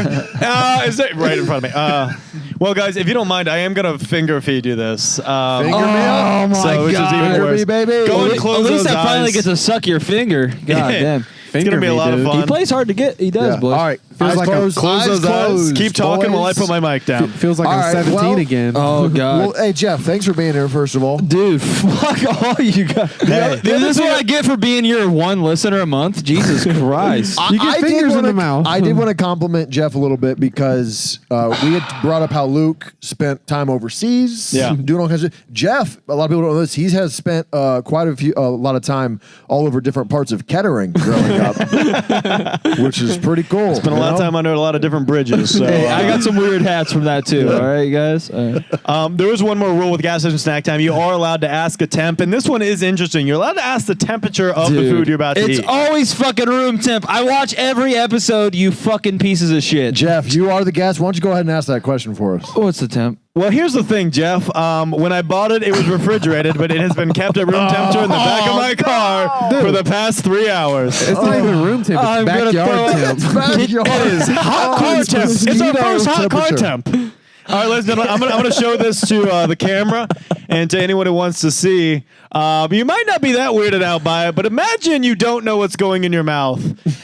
Speaker 2: Is it right in front of me? Well, guys, if you don't mind, I am gonna finger feed you this.
Speaker 1: Finger me up.
Speaker 7: Oh my
Speaker 2: which is even
Speaker 7: god,
Speaker 2: worse.
Speaker 1: Me, baby.
Speaker 2: Go and close
Speaker 7: at least
Speaker 2: those
Speaker 7: I finally
Speaker 2: eyes.
Speaker 7: get to suck your finger. God damn.
Speaker 2: It's gonna be a lot of fun.
Speaker 7: He plays hard to get. He does,
Speaker 1: Yeah.
Speaker 7: boys.
Speaker 1: All right.
Speaker 3: Feels
Speaker 1: Eyes
Speaker 3: like
Speaker 1: closed.
Speaker 2: Close
Speaker 1: Eyes
Speaker 2: those eyes.
Speaker 1: closed,
Speaker 2: Keep talking while I
Speaker 1: boys.
Speaker 2: put my mic down.
Speaker 3: Feels like
Speaker 1: All
Speaker 3: I'm
Speaker 1: right,
Speaker 3: 17
Speaker 1: well-
Speaker 3: again.
Speaker 7: Oh god.
Speaker 1: Well, hey, Jeff, thanks for being here, first of all.
Speaker 7: Dude, fuck all you guys.
Speaker 1: Hey.
Speaker 7: Dude, this is what I get for being your one listener a month? Jesus Christ.
Speaker 3: You get
Speaker 1: did
Speaker 3: fingers in
Speaker 1: wanna-
Speaker 3: the mouth.
Speaker 1: I did want to compliment Jeff a little bit because we had brought up how Luke spent time overseas, doing all kinds of. Jeff, a lot of people don't know this. He has spent quite a lot of time all over different parts of Kettering growing up, which is pretty cool.
Speaker 2: Spent a lot of time under a lot of different bridges. So
Speaker 7: Hey, I got some weird hats from that too. All right, guys.
Speaker 2: there is one more rule with gas station snack time. You are allowed to ask a temp, and this one is interesting. You're allowed to ask the temperature of the food you're about to eat.
Speaker 7: It's always fucking room temp. I watch every episode, you fucking pieces of shit.
Speaker 1: Jeff, you are the guest. Why don't you go ahead and ask that question for us?
Speaker 7: What's the temp?
Speaker 2: Well, here's the thing, Jeff. When I bought it, it was refrigerated, but it has been kept at room temperature in the back of my car for the past 3 hours.
Speaker 3: It's not even room temp. It's
Speaker 7: I'm gonna
Speaker 3: backyard
Speaker 7: throw
Speaker 3: temp.
Speaker 1: Backyard.
Speaker 2: It is hot car temp. It's our first hot car temp. All right, ladies and gentlemen, I'm gonna show this to the camera and to anyone who wants to see. You might not be that weirded out by it, but imagine you don't know what's going in your mouth,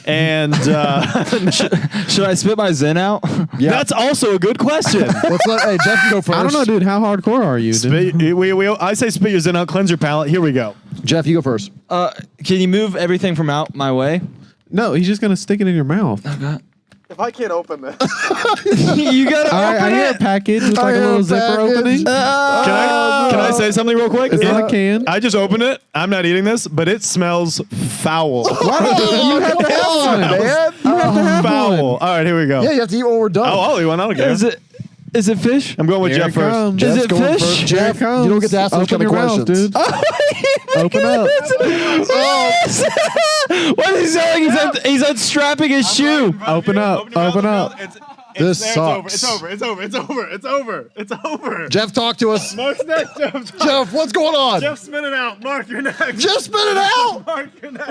Speaker 2: and
Speaker 7: Should I spit my Zen out?
Speaker 1: Yeah.
Speaker 2: that's also a good question.
Speaker 1: Let's let, hey, Jeff, you go first.
Speaker 3: I don't know, dude. How hardcore are you, dude?
Speaker 2: I say spit your Zen out, cleanse your palate. Here we go.
Speaker 1: Jeff, you go first.
Speaker 7: Can you move everything from out my way?
Speaker 3: No, he's just gonna stick it in your mouth.
Speaker 2: If I can't open this,
Speaker 7: You gotta
Speaker 3: All right, I hear a package with like a little zipper opening.
Speaker 2: can I say something real quick?
Speaker 3: It's not a can.
Speaker 2: I just opened it. I'm not eating this, but it smells foul.
Speaker 3: You have to have one, man. You have to have
Speaker 2: Foul.
Speaker 3: one.
Speaker 2: All right, here we go.
Speaker 1: Yeah, you have to eat when we're done.
Speaker 2: Oh, I'll eat one. I don't care.
Speaker 7: Is it fish?
Speaker 2: I'm going with
Speaker 3: Here
Speaker 2: Jeff
Speaker 3: it
Speaker 2: first.
Speaker 3: comes.
Speaker 7: Is
Speaker 1: Jeff's
Speaker 7: it
Speaker 1: going
Speaker 7: fish?
Speaker 1: first.
Speaker 3: Here
Speaker 1: Jeff,
Speaker 3: it comes.
Speaker 1: you don't get to ask those
Speaker 3: Open
Speaker 1: kind of
Speaker 3: your mouth,
Speaker 1: questions.
Speaker 3: dude. Open up.
Speaker 7: Why does he sound like he's unstrapping his shoe?
Speaker 3: Open up. Open up.
Speaker 1: This sucks.
Speaker 2: It's over.
Speaker 1: Jeff, talk to us.
Speaker 2: Mark's next.
Speaker 1: Jeff, what's going on?
Speaker 2: Jeff, spit it out. Mark, you're next.
Speaker 1: Just spit it out.
Speaker 2: Mark, you're next.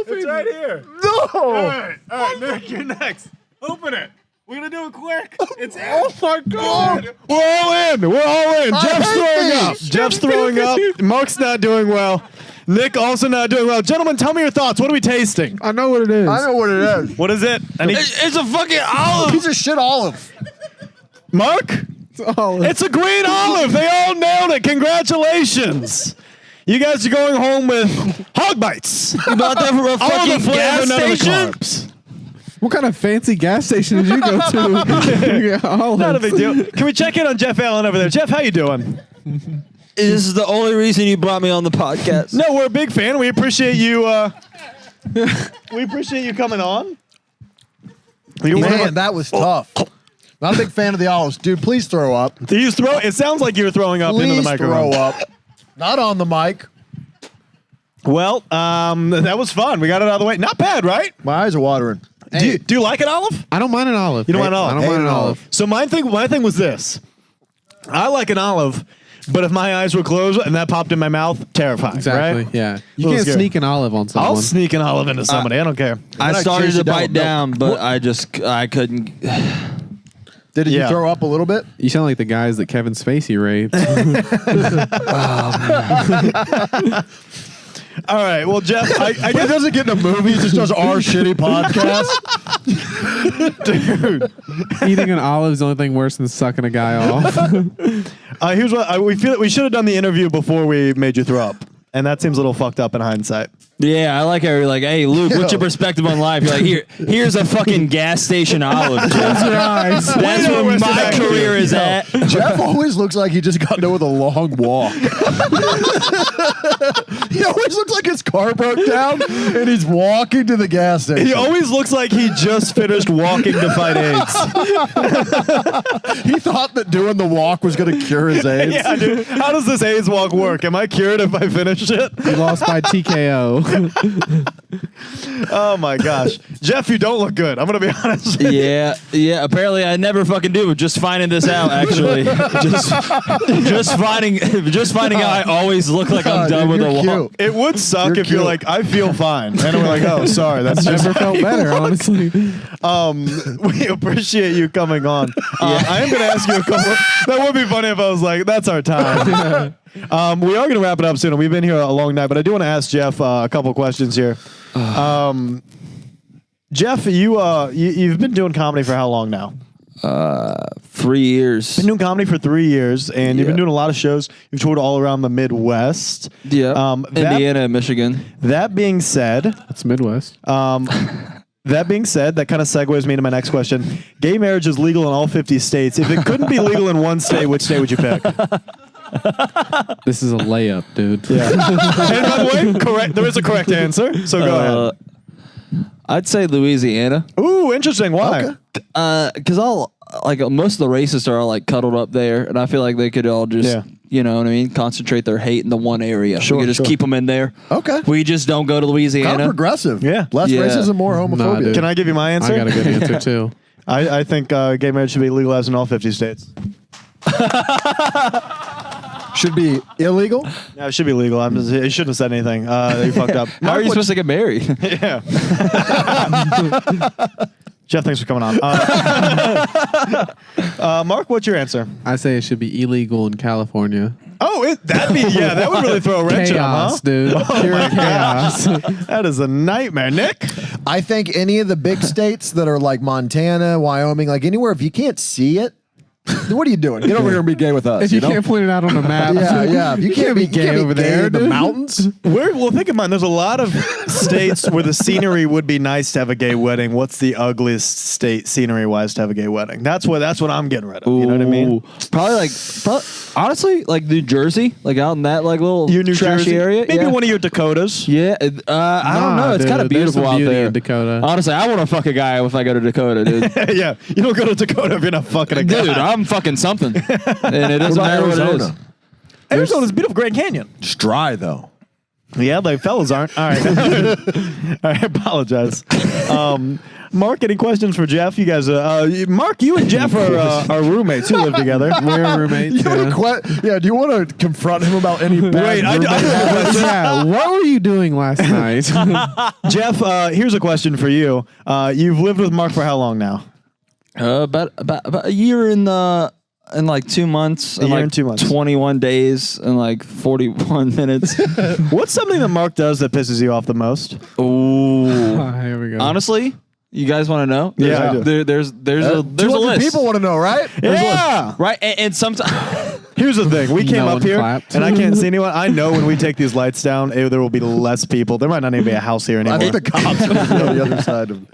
Speaker 2: It's right here.
Speaker 1: No.
Speaker 2: All right, Nick, you're next. Open it. We're gonna do it quick. It's
Speaker 1: Oh my God.
Speaker 2: We're all in. Jeff's
Speaker 1: hate
Speaker 2: throwing up.
Speaker 1: these.
Speaker 2: Jeff's throwing up. Mark's not doing well. Nick also not doing well. Gentlemen, tell me your thoughts. What are we tasting?
Speaker 3: I know what it is.
Speaker 1: I know what it is.
Speaker 2: What is it?
Speaker 7: It's a fucking olive.
Speaker 1: Piece of shit olive.
Speaker 2: Mark? It's a green olive. They all nailed it. Congratulations. You guys are going home with hog bites.
Speaker 7: You bought that from a
Speaker 2: All
Speaker 7: fucking
Speaker 2: the flavor,
Speaker 7: gas
Speaker 2: none of the
Speaker 7: station?
Speaker 2: carbs.
Speaker 3: What kind of fancy gas station did you go to? Yeah, olives.
Speaker 2: Not a big deal. Can we check in on Jeff Allen over there? Jeff, how you doing?
Speaker 7: This is the only reason you brought me on the podcast.
Speaker 2: No, we're a big fan. We appreciate you. We appreciate you coming on.
Speaker 1: Man, that was tough. Not a big fan of the olives. Dude, please throw up.
Speaker 2: It sounds like you were throwing up into the
Speaker 1: Please
Speaker 2: microphone.
Speaker 1: throw up. Not on the mic.
Speaker 2: Well, that was fun. We got it out of the way. Not bad, right?
Speaker 1: My eyes are watering.
Speaker 2: Do you like an olive?
Speaker 3: I don't mind an olive.
Speaker 2: You don't mind an olive?
Speaker 3: I don't mind an olive.
Speaker 2: So my thing was this. I like an olive, but if my eyes were closed and that popped in my mouth, terrifying.
Speaker 3: Exactly.
Speaker 2: Right?
Speaker 3: Yeah. You
Speaker 2: Little
Speaker 3: can't
Speaker 2: scary.
Speaker 3: sneak an olive on someone.
Speaker 2: I'll sneak an olive into somebody. I don't care.
Speaker 7: I
Speaker 1: I
Speaker 7: started
Speaker 1: chase
Speaker 7: to
Speaker 1: it down
Speaker 7: bite
Speaker 1: with milk.
Speaker 7: down, but I couldn't.
Speaker 1: Did
Speaker 2: Yeah.
Speaker 1: you throw up a little bit?
Speaker 3: You sound like the guys that Kevin Spacey raped.
Speaker 2: All right. Well, Jeff, I
Speaker 1: He
Speaker 2: guess
Speaker 1: doesn't get in a movie. He just does our shitty podcast.
Speaker 3: Eating an olive is the only thing worse than sucking a guy off.
Speaker 2: here's what we feel that we should have done the interview before we made you throw up, and that seems a little fucked up in hindsight.
Speaker 7: Yeah, I like how you're like, hey, Luke, what's your perspective on life? You're like, here's a fucking gas station olive.
Speaker 3: Close your eyes.
Speaker 7: That's
Speaker 2: know
Speaker 7: where
Speaker 2: where's
Speaker 7: my
Speaker 2: the
Speaker 7: career is at.
Speaker 1: Jeff always looks like he just got done with a long walk. He always looks like his car broke down and he's walking to the gas station.
Speaker 2: He always looks like he just finished walking to fight AIDS.
Speaker 1: He thought that doing the walk was going to cure his AIDS.
Speaker 2: Yeah, dude. How does this AIDS walk work? Am I cured if I finish it?
Speaker 3: You lost by TKO.
Speaker 2: Oh my gosh, Jeff, you don't look good. I'm gonna be honest.
Speaker 7: Yeah. Apparently, I never fucking do. Just finding this out, actually. just finding out. I always look like I'm done with a walk.
Speaker 2: It would suck
Speaker 1: You're
Speaker 2: if you're
Speaker 1: cute.
Speaker 2: like, I feel fine, and we're like, oh, sorry, that's just.
Speaker 3: Never felt better, honestly.
Speaker 2: We appreciate you coming on. I am gonna ask you a couple. That would be funny if I was like, that's our time. We are gonna wrap it up soon. We've been here a long night, but I do want to ask Jeff a couple questions here. Jeff, you've been doing comedy for how long now?
Speaker 7: 3 years.
Speaker 2: Been doing comedy for 3 years, and you've been doing a lot of shows. You've toured all around the Midwest.
Speaker 7: Yeah. Indiana and Michigan.
Speaker 2: That being said,
Speaker 3: That's Midwest.
Speaker 2: that being said, that kind of segues me into my next question. Gay marriage is legal in all 50 states. If it couldn't be legal in one state, which state would you pick?
Speaker 3: This is a layup, dude.
Speaker 2: Yeah. And by the way, correct. There is a correct answer. So go ahead.
Speaker 7: I'd say Louisiana.
Speaker 2: Ooh, interesting. Why?
Speaker 7: Because most of the racists are all like cuddled up there, and I feel like they could all just, you know what I mean, concentrate their hate in the one area.
Speaker 2: Sure,
Speaker 7: we could just keep them in there.
Speaker 1: Okay.
Speaker 7: We just don't go to Louisiana.
Speaker 1: Kind of progressive.
Speaker 2: Yeah.
Speaker 1: Less
Speaker 7: Yeah.
Speaker 1: racism, more homophobia.
Speaker 3: dude.
Speaker 2: Can I give you my answer?
Speaker 3: I got a good answer too.
Speaker 2: I think gay marriage should be legalized in all 50 states.
Speaker 1: Should be illegal.
Speaker 2: No, it should be legal. You shouldn't have said anything. You fucked up.
Speaker 7: How are you supposed to get married?
Speaker 2: Yeah. Jeff, thanks for coming on. Mark, what's your answer?
Speaker 3: I say it should be illegal in California.
Speaker 2: Oh, that would really throw a wrench in them, huh?
Speaker 3: Chaos, dude. Pure chaos.
Speaker 2: That is a nightmare, Nick.
Speaker 1: I think any of the big states that are like Montana, Wyoming, like anywhere, if you can't see it, what are you doing? Get over here and be gay with us.
Speaker 3: If you can't point it out on a map,
Speaker 1: yeah. You can't be gay over there
Speaker 3: dude.
Speaker 1: in the mountains.
Speaker 2: Well, think of mine. There's a lot of states where the scenery would be nice to have a gay wedding. What's the ugliest state scenery-wise to have a gay wedding? That's what I'm getting rid of. You know what I mean?
Speaker 7: Ooh. Probably honestly, like New Jersey, like out in that like little
Speaker 2: Your New
Speaker 7: trashy
Speaker 2: Jersey
Speaker 7: area.
Speaker 2: maybe
Speaker 7: yeah.
Speaker 2: one of your Dakotas.
Speaker 7: Yeah, I don't know. It's
Speaker 3: dude,
Speaker 7: kind of
Speaker 3: there's
Speaker 7: beautiful
Speaker 3: some
Speaker 7: out
Speaker 3: beauty
Speaker 7: there.
Speaker 3: in Dakota.
Speaker 7: Honestly, I want to fuck a guy if I go to Dakota, dude.
Speaker 2: Yeah, you don't go to Dakota if you're not fucking a guy.
Speaker 7: Dude, I'm fucking something, and it doesn't
Speaker 1: What
Speaker 7: matter
Speaker 1: about
Speaker 7: what it is.
Speaker 1: Arizona?
Speaker 2: Arizona's beautiful. Grand Canyon.
Speaker 1: It's dry though.
Speaker 2: Yeah, like fellas aren't. All right. I apologize. Mark, any questions for Jeff? You guys, Mark, you and Jeff are roommates. You live together.
Speaker 3: We're roommates.
Speaker 1: Do you want to confront him about any bad
Speaker 2: Wait,
Speaker 1: roommate habits?
Speaker 3: Yeah, what were you doing last night?
Speaker 2: Jeff, here's a question for you. You've lived with Mark for how long now?
Speaker 7: About a year in like 2 months, and
Speaker 2: year
Speaker 7: like
Speaker 2: and 2 months.
Speaker 7: 21 days, and like 41 minutes.
Speaker 2: What's something that Mark does that pisses you off the most?
Speaker 7: Ooh,
Speaker 3: Here we go.
Speaker 7: honestly, you guys want to know?
Speaker 2: Yeah, I do.
Speaker 7: There's a
Speaker 1: 200
Speaker 7: list.
Speaker 1: people want to know, right?
Speaker 2: Yeah.
Speaker 7: Right, and sometimes
Speaker 2: Here's the thing. We came
Speaker 3: No
Speaker 2: up
Speaker 3: one
Speaker 2: here,
Speaker 3: clapped.
Speaker 2: and I can't see anyone. I know when we take these lights down, there will be less people. There might not even be a house here anymore.
Speaker 1: I think the cops will be on the other side of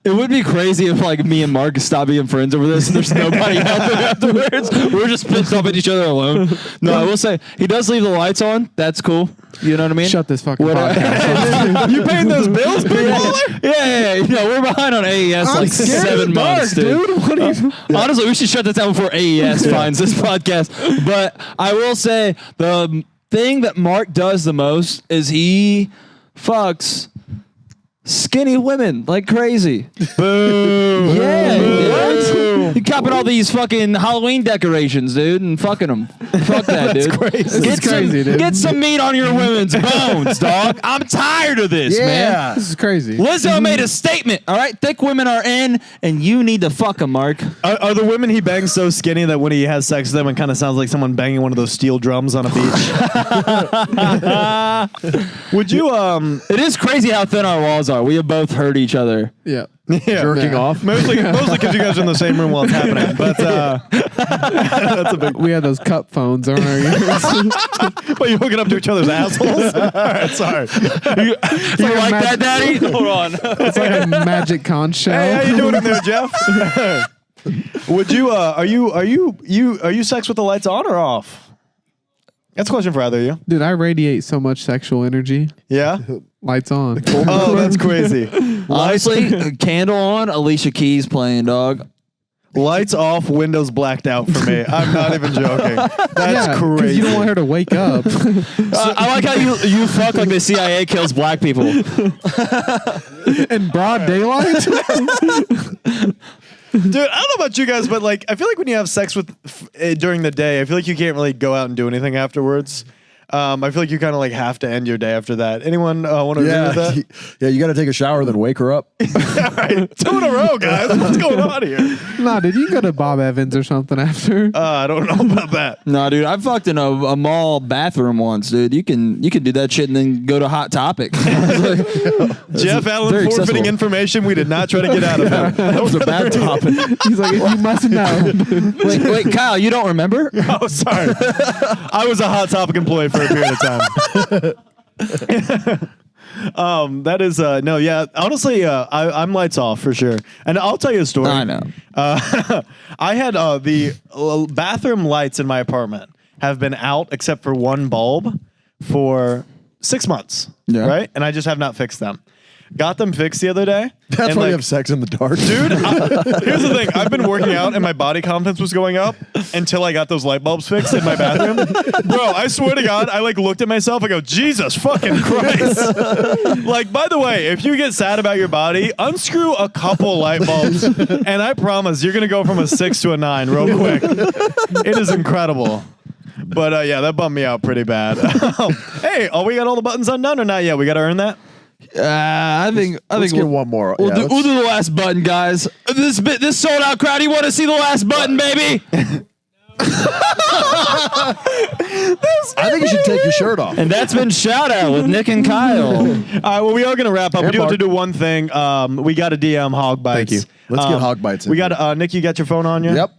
Speaker 7: it would be crazy if like me and Mark stop being friends over this, and there's nobody helping afterwards. We're just pissed off at each other alone. No, I will say he does leave the lights on. That's cool. You know what I mean?
Speaker 3: Shut this fucking
Speaker 7: What-
Speaker 3: podcast.
Speaker 2: You paying those bills, big baller?
Speaker 7: Yeah. No, we're behind on AES like
Speaker 1: scared
Speaker 7: 7
Speaker 1: of the
Speaker 7: months,
Speaker 1: dark,
Speaker 7: dude.
Speaker 1: What are you?
Speaker 7: Honestly, we should shut this down before AES finds this podcast. But I will say the thing that Mark does the most is he fucks skinny women like crazy.
Speaker 2: Boom.
Speaker 7: Yeah, dude. You copping all these fucking Halloween decorations, dude, and fucking them. Fuck that, dude.
Speaker 2: crazy.
Speaker 3: This is crazy, dude.
Speaker 7: Get some meat on your women's bones, dog. I'm tired of this, man.
Speaker 3: This is crazy.
Speaker 7: Lizzo made a statement, all right? Thick women are in, and you need to fuck them, Mark.
Speaker 2: Are the women he bangs so skinny that when he has sex with them, it kind of sounds like someone banging one of those steel drums on a beach? Would you,
Speaker 7: It is crazy how thin our walls are. We have both hurt each other.
Speaker 3: Yeah.
Speaker 1: Jerking off.
Speaker 2: Mostly because you guys are in the same room while it's happening. But that's a big.
Speaker 3: We had those cup phones on our ears.
Speaker 2: But you're hooking up to each other's assholes. All right, sorry.
Speaker 7: You like that, Daddy? Hold on.
Speaker 3: It's like a Magic Con show.
Speaker 2: Hey, how you doing in there, Jeff? Would you? Are you sex with the lights on or off? That's a question for either of you.
Speaker 3: Dude, I radiate so much sexual energy.
Speaker 2: Yeah.
Speaker 3: Lights on.
Speaker 2: Oh, that's crazy.
Speaker 7: Honestly, candle on, Alicia Keys playing, dog.
Speaker 2: Lights off, windows blacked out for me. I'm not even joking. That's
Speaker 3: Yeah, 'cause
Speaker 2: crazy.
Speaker 3: you don't want her to wake up.
Speaker 7: I like how you fuck like the CIA kills black people.
Speaker 3: In broad daylight?
Speaker 2: Dude, I don't know about you guys, but like, I feel like when you have sex with during the day, I feel like you can't really go out and do anything afterwards. I feel like you kind of like have to end your day after that. Anyone want to agree with that?
Speaker 1: Yeah, you got to take a shower, then wake her up.
Speaker 2: All right, 2 in a row, guys. What's going on here?
Speaker 3: Nah, did you go to Bob Evans or something after?
Speaker 2: I don't know about that.
Speaker 7: No, dude, I fucked in a mall bathroom once, dude. You can do that shit and then go to Hot Topic.
Speaker 2: Jeff Allen
Speaker 7: very
Speaker 2: forfeiting
Speaker 7: accessible.
Speaker 2: information we did not try to get out of him.
Speaker 7: That was a bad topic.
Speaker 3: He's like, you must know.
Speaker 7: Wait, Kyle, you don't remember?
Speaker 2: Oh, sorry. I was a Hot Topic employee for a period of time. That is no, yeah. Honestly, I'm lights off for sure. And I'll tell you a story.
Speaker 7: I know.
Speaker 2: I had the bathroom lights in my apartment have been out except for one bulb for 6 months.
Speaker 7: Yeah.
Speaker 2: Right? And I just have not fixed them. Got them fixed the other day.
Speaker 1: That's
Speaker 2: and
Speaker 1: why
Speaker 2: like,
Speaker 1: you have sex in the dark.
Speaker 2: dude, here's the thing. I've been working out and my body confidence was going up until I got those light bulbs fixed in my bathroom. Bro, I swear to God, I like looked at myself. I go, Jesus fucking Christ. Like, by the way, if you get sad about your body, unscrew a couple light bulbs and I promise you're going to go from a 6 to a 9 real quick. It is incredible. But yeah, that bummed me out pretty bad. Hey, we got all the buttons undone or not yet? We got to earn that?
Speaker 7: I think
Speaker 1: Let's get one more.
Speaker 7: We'll,
Speaker 1: Yeah,
Speaker 7: do, we'll do the last button, guys. This sold out crowd. You want to see the last button, baby?
Speaker 1: I think you should take your shirt off.
Speaker 7: And that's been Shout Out with Nick and Kyle.
Speaker 2: All right, well, we are going to wrap up.
Speaker 1: And
Speaker 2: We do have to
Speaker 1: Mark.
Speaker 2: do one thing. We got to DM Hog Bites.
Speaker 1: Thank you. Let's get Hog Bites in
Speaker 2: We got
Speaker 1: here.
Speaker 2: Nick. You got your phone on you?
Speaker 1: Yep.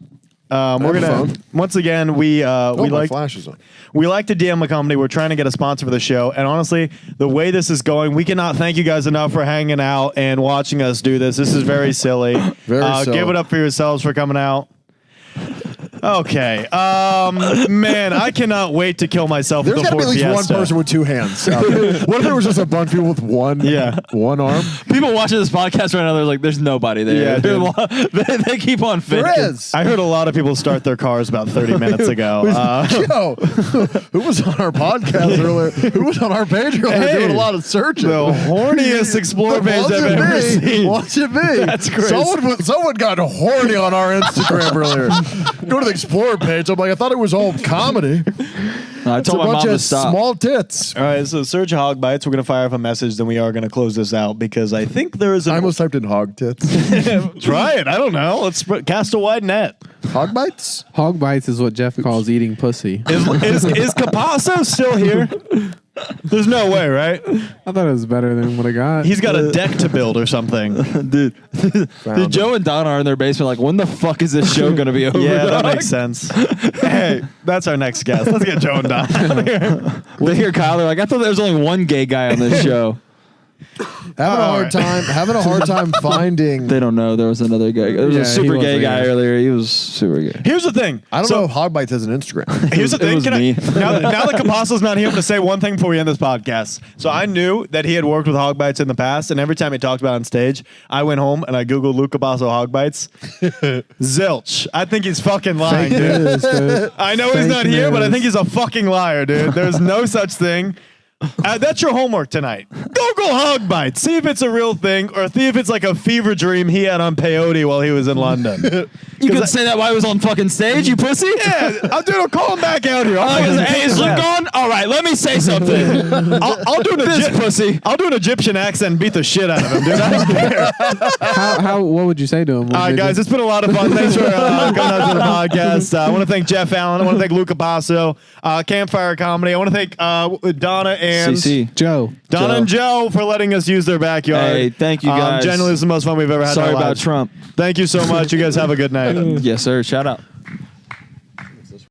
Speaker 2: We're
Speaker 1: have a
Speaker 2: gonna
Speaker 1: phone.
Speaker 2: once again we
Speaker 1: My
Speaker 2: like
Speaker 1: flash is on.
Speaker 2: we like to DM a company. We're trying to get a sponsor for the show, and honestly, the way this is going, we cannot thank you guys enough for hanging out and watching us do this. This is very silly.
Speaker 1: Very silly.
Speaker 2: Give it up for yourselves for coming out. Okay, man, I cannot wait to kill myself.
Speaker 1: There's
Speaker 2: with
Speaker 1: got
Speaker 2: the
Speaker 1: to be at
Speaker 2: Ford
Speaker 1: least one
Speaker 2: Fiesta.
Speaker 1: person with 2 hands. out there. What if there was just a bunch of people with one arm?
Speaker 7: People watching this podcast right now, they're like, there's nobody there.
Speaker 2: Yeah, dude.
Speaker 7: they keep on fitting.
Speaker 1: There is.
Speaker 2: I heard a lot of people start their cars about 30 minutes ago.
Speaker 1: Yo, who was on our podcast earlier? Who was on our page earlier
Speaker 2: Hey,
Speaker 1: doing a lot of searching?
Speaker 2: The horniest Explore page I've ever seen.
Speaker 1: Watch it be.
Speaker 2: That's crazy.
Speaker 1: Someone got horny on our Instagram earlier. Go to the Explorer page. I'm like, I thought it was all comedy.
Speaker 7: I
Speaker 1: It's a
Speaker 7: told my
Speaker 1: bunch
Speaker 7: mom to
Speaker 1: of
Speaker 7: stop.
Speaker 1: small tits.
Speaker 2: All right, so search Hog Bites. We're going to fire off a message, then we are going to close this out because I think there is
Speaker 1: I
Speaker 2: an...
Speaker 1: almost typed in hog tits.
Speaker 2: Try it. I don't know. Let's cast a wide net.
Speaker 1: Hog bites?
Speaker 3: Hog bites is what Jeff calls eating pussy.
Speaker 2: Is Capasso still here? There's no way, right?
Speaker 3: I thought it was better than what I got.
Speaker 2: He's got a deck to build or something.
Speaker 7: Dude, Joe and Donna are in their basement like, when the fuck is this show going to be over?
Speaker 2: Yeah, that
Speaker 7: dog?
Speaker 2: makes sense. Hey, that's our next guest. Let's get Joe and Don out of here.
Speaker 7: They hear Kyle, they're like, I thought there was only one gay guy on this show.
Speaker 1: Having a hard time finding.
Speaker 7: They don't know there was another gay guy. There was
Speaker 3: Yeah,
Speaker 7: a
Speaker 3: he
Speaker 7: super
Speaker 3: was
Speaker 7: gay
Speaker 3: a
Speaker 7: guy
Speaker 3: gay.
Speaker 7: earlier. He was super gay.
Speaker 2: Here's the thing.
Speaker 1: I don't know if Hog Bites has an Instagram.
Speaker 2: Here's the
Speaker 7: It
Speaker 2: thing.
Speaker 7: was
Speaker 2: Can
Speaker 7: me.
Speaker 2: now that Capasso's not here, I'm going to say one thing before we end this podcast. So I knew that he had worked with Hog Bites in the past, and every time he talked about it on stage, I went home and I Googled Luke Capasso Hog Bites. Zilch. I think he's fucking lying,
Speaker 3: Fake
Speaker 2: dude.
Speaker 3: news, dude.
Speaker 2: I know he's
Speaker 3: Fake
Speaker 2: not here, but I
Speaker 3: news.
Speaker 2: think he's a fucking liar, dude. There's no such thing. That's your homework tonight. Google Hog Bites. See if it's a real thing or see if it's like a fever dream he had on peyote while he was in London.
Speaker 7: You could say that while he was on fucking stage, you pussy?
Speaker 2: Yeah, dude, I'll call him back out here.
Speaker 7: Hey, is Luke on? All right, let me say something.
Speaker 2: I'll do an
Speaker 7: pussy.
Speaker 2: I'll do an Egyptian accent and beat the shit out of him, dude. I don't care.
Speaker 3: What would you say to him?
Speaker 2: All right, guys, it's been a lot of fun. Thanks for coming out to the podcast. I want to thank Jeff Allen. I want to thank Luke Capasso, Campfire Comedy. I want to thank Donna and
Speaker 7: CC.
Speaker 3: Joe.
Speaker 2: Donna and Joe for letting us use their backyard.
Speaker 7: Hey, thank you guys.
Speaker 2: Genuinely, this is the most fun we've ever had. in
Speaker 7: Sorry
Speaker 2: our
Speaker 7: about
Speaker 2: lives.
Speaker 7: Trump.
Speaker 2: Thank you so much. You guys have a good night.
Speaker 7: Yes, sir. Shout out.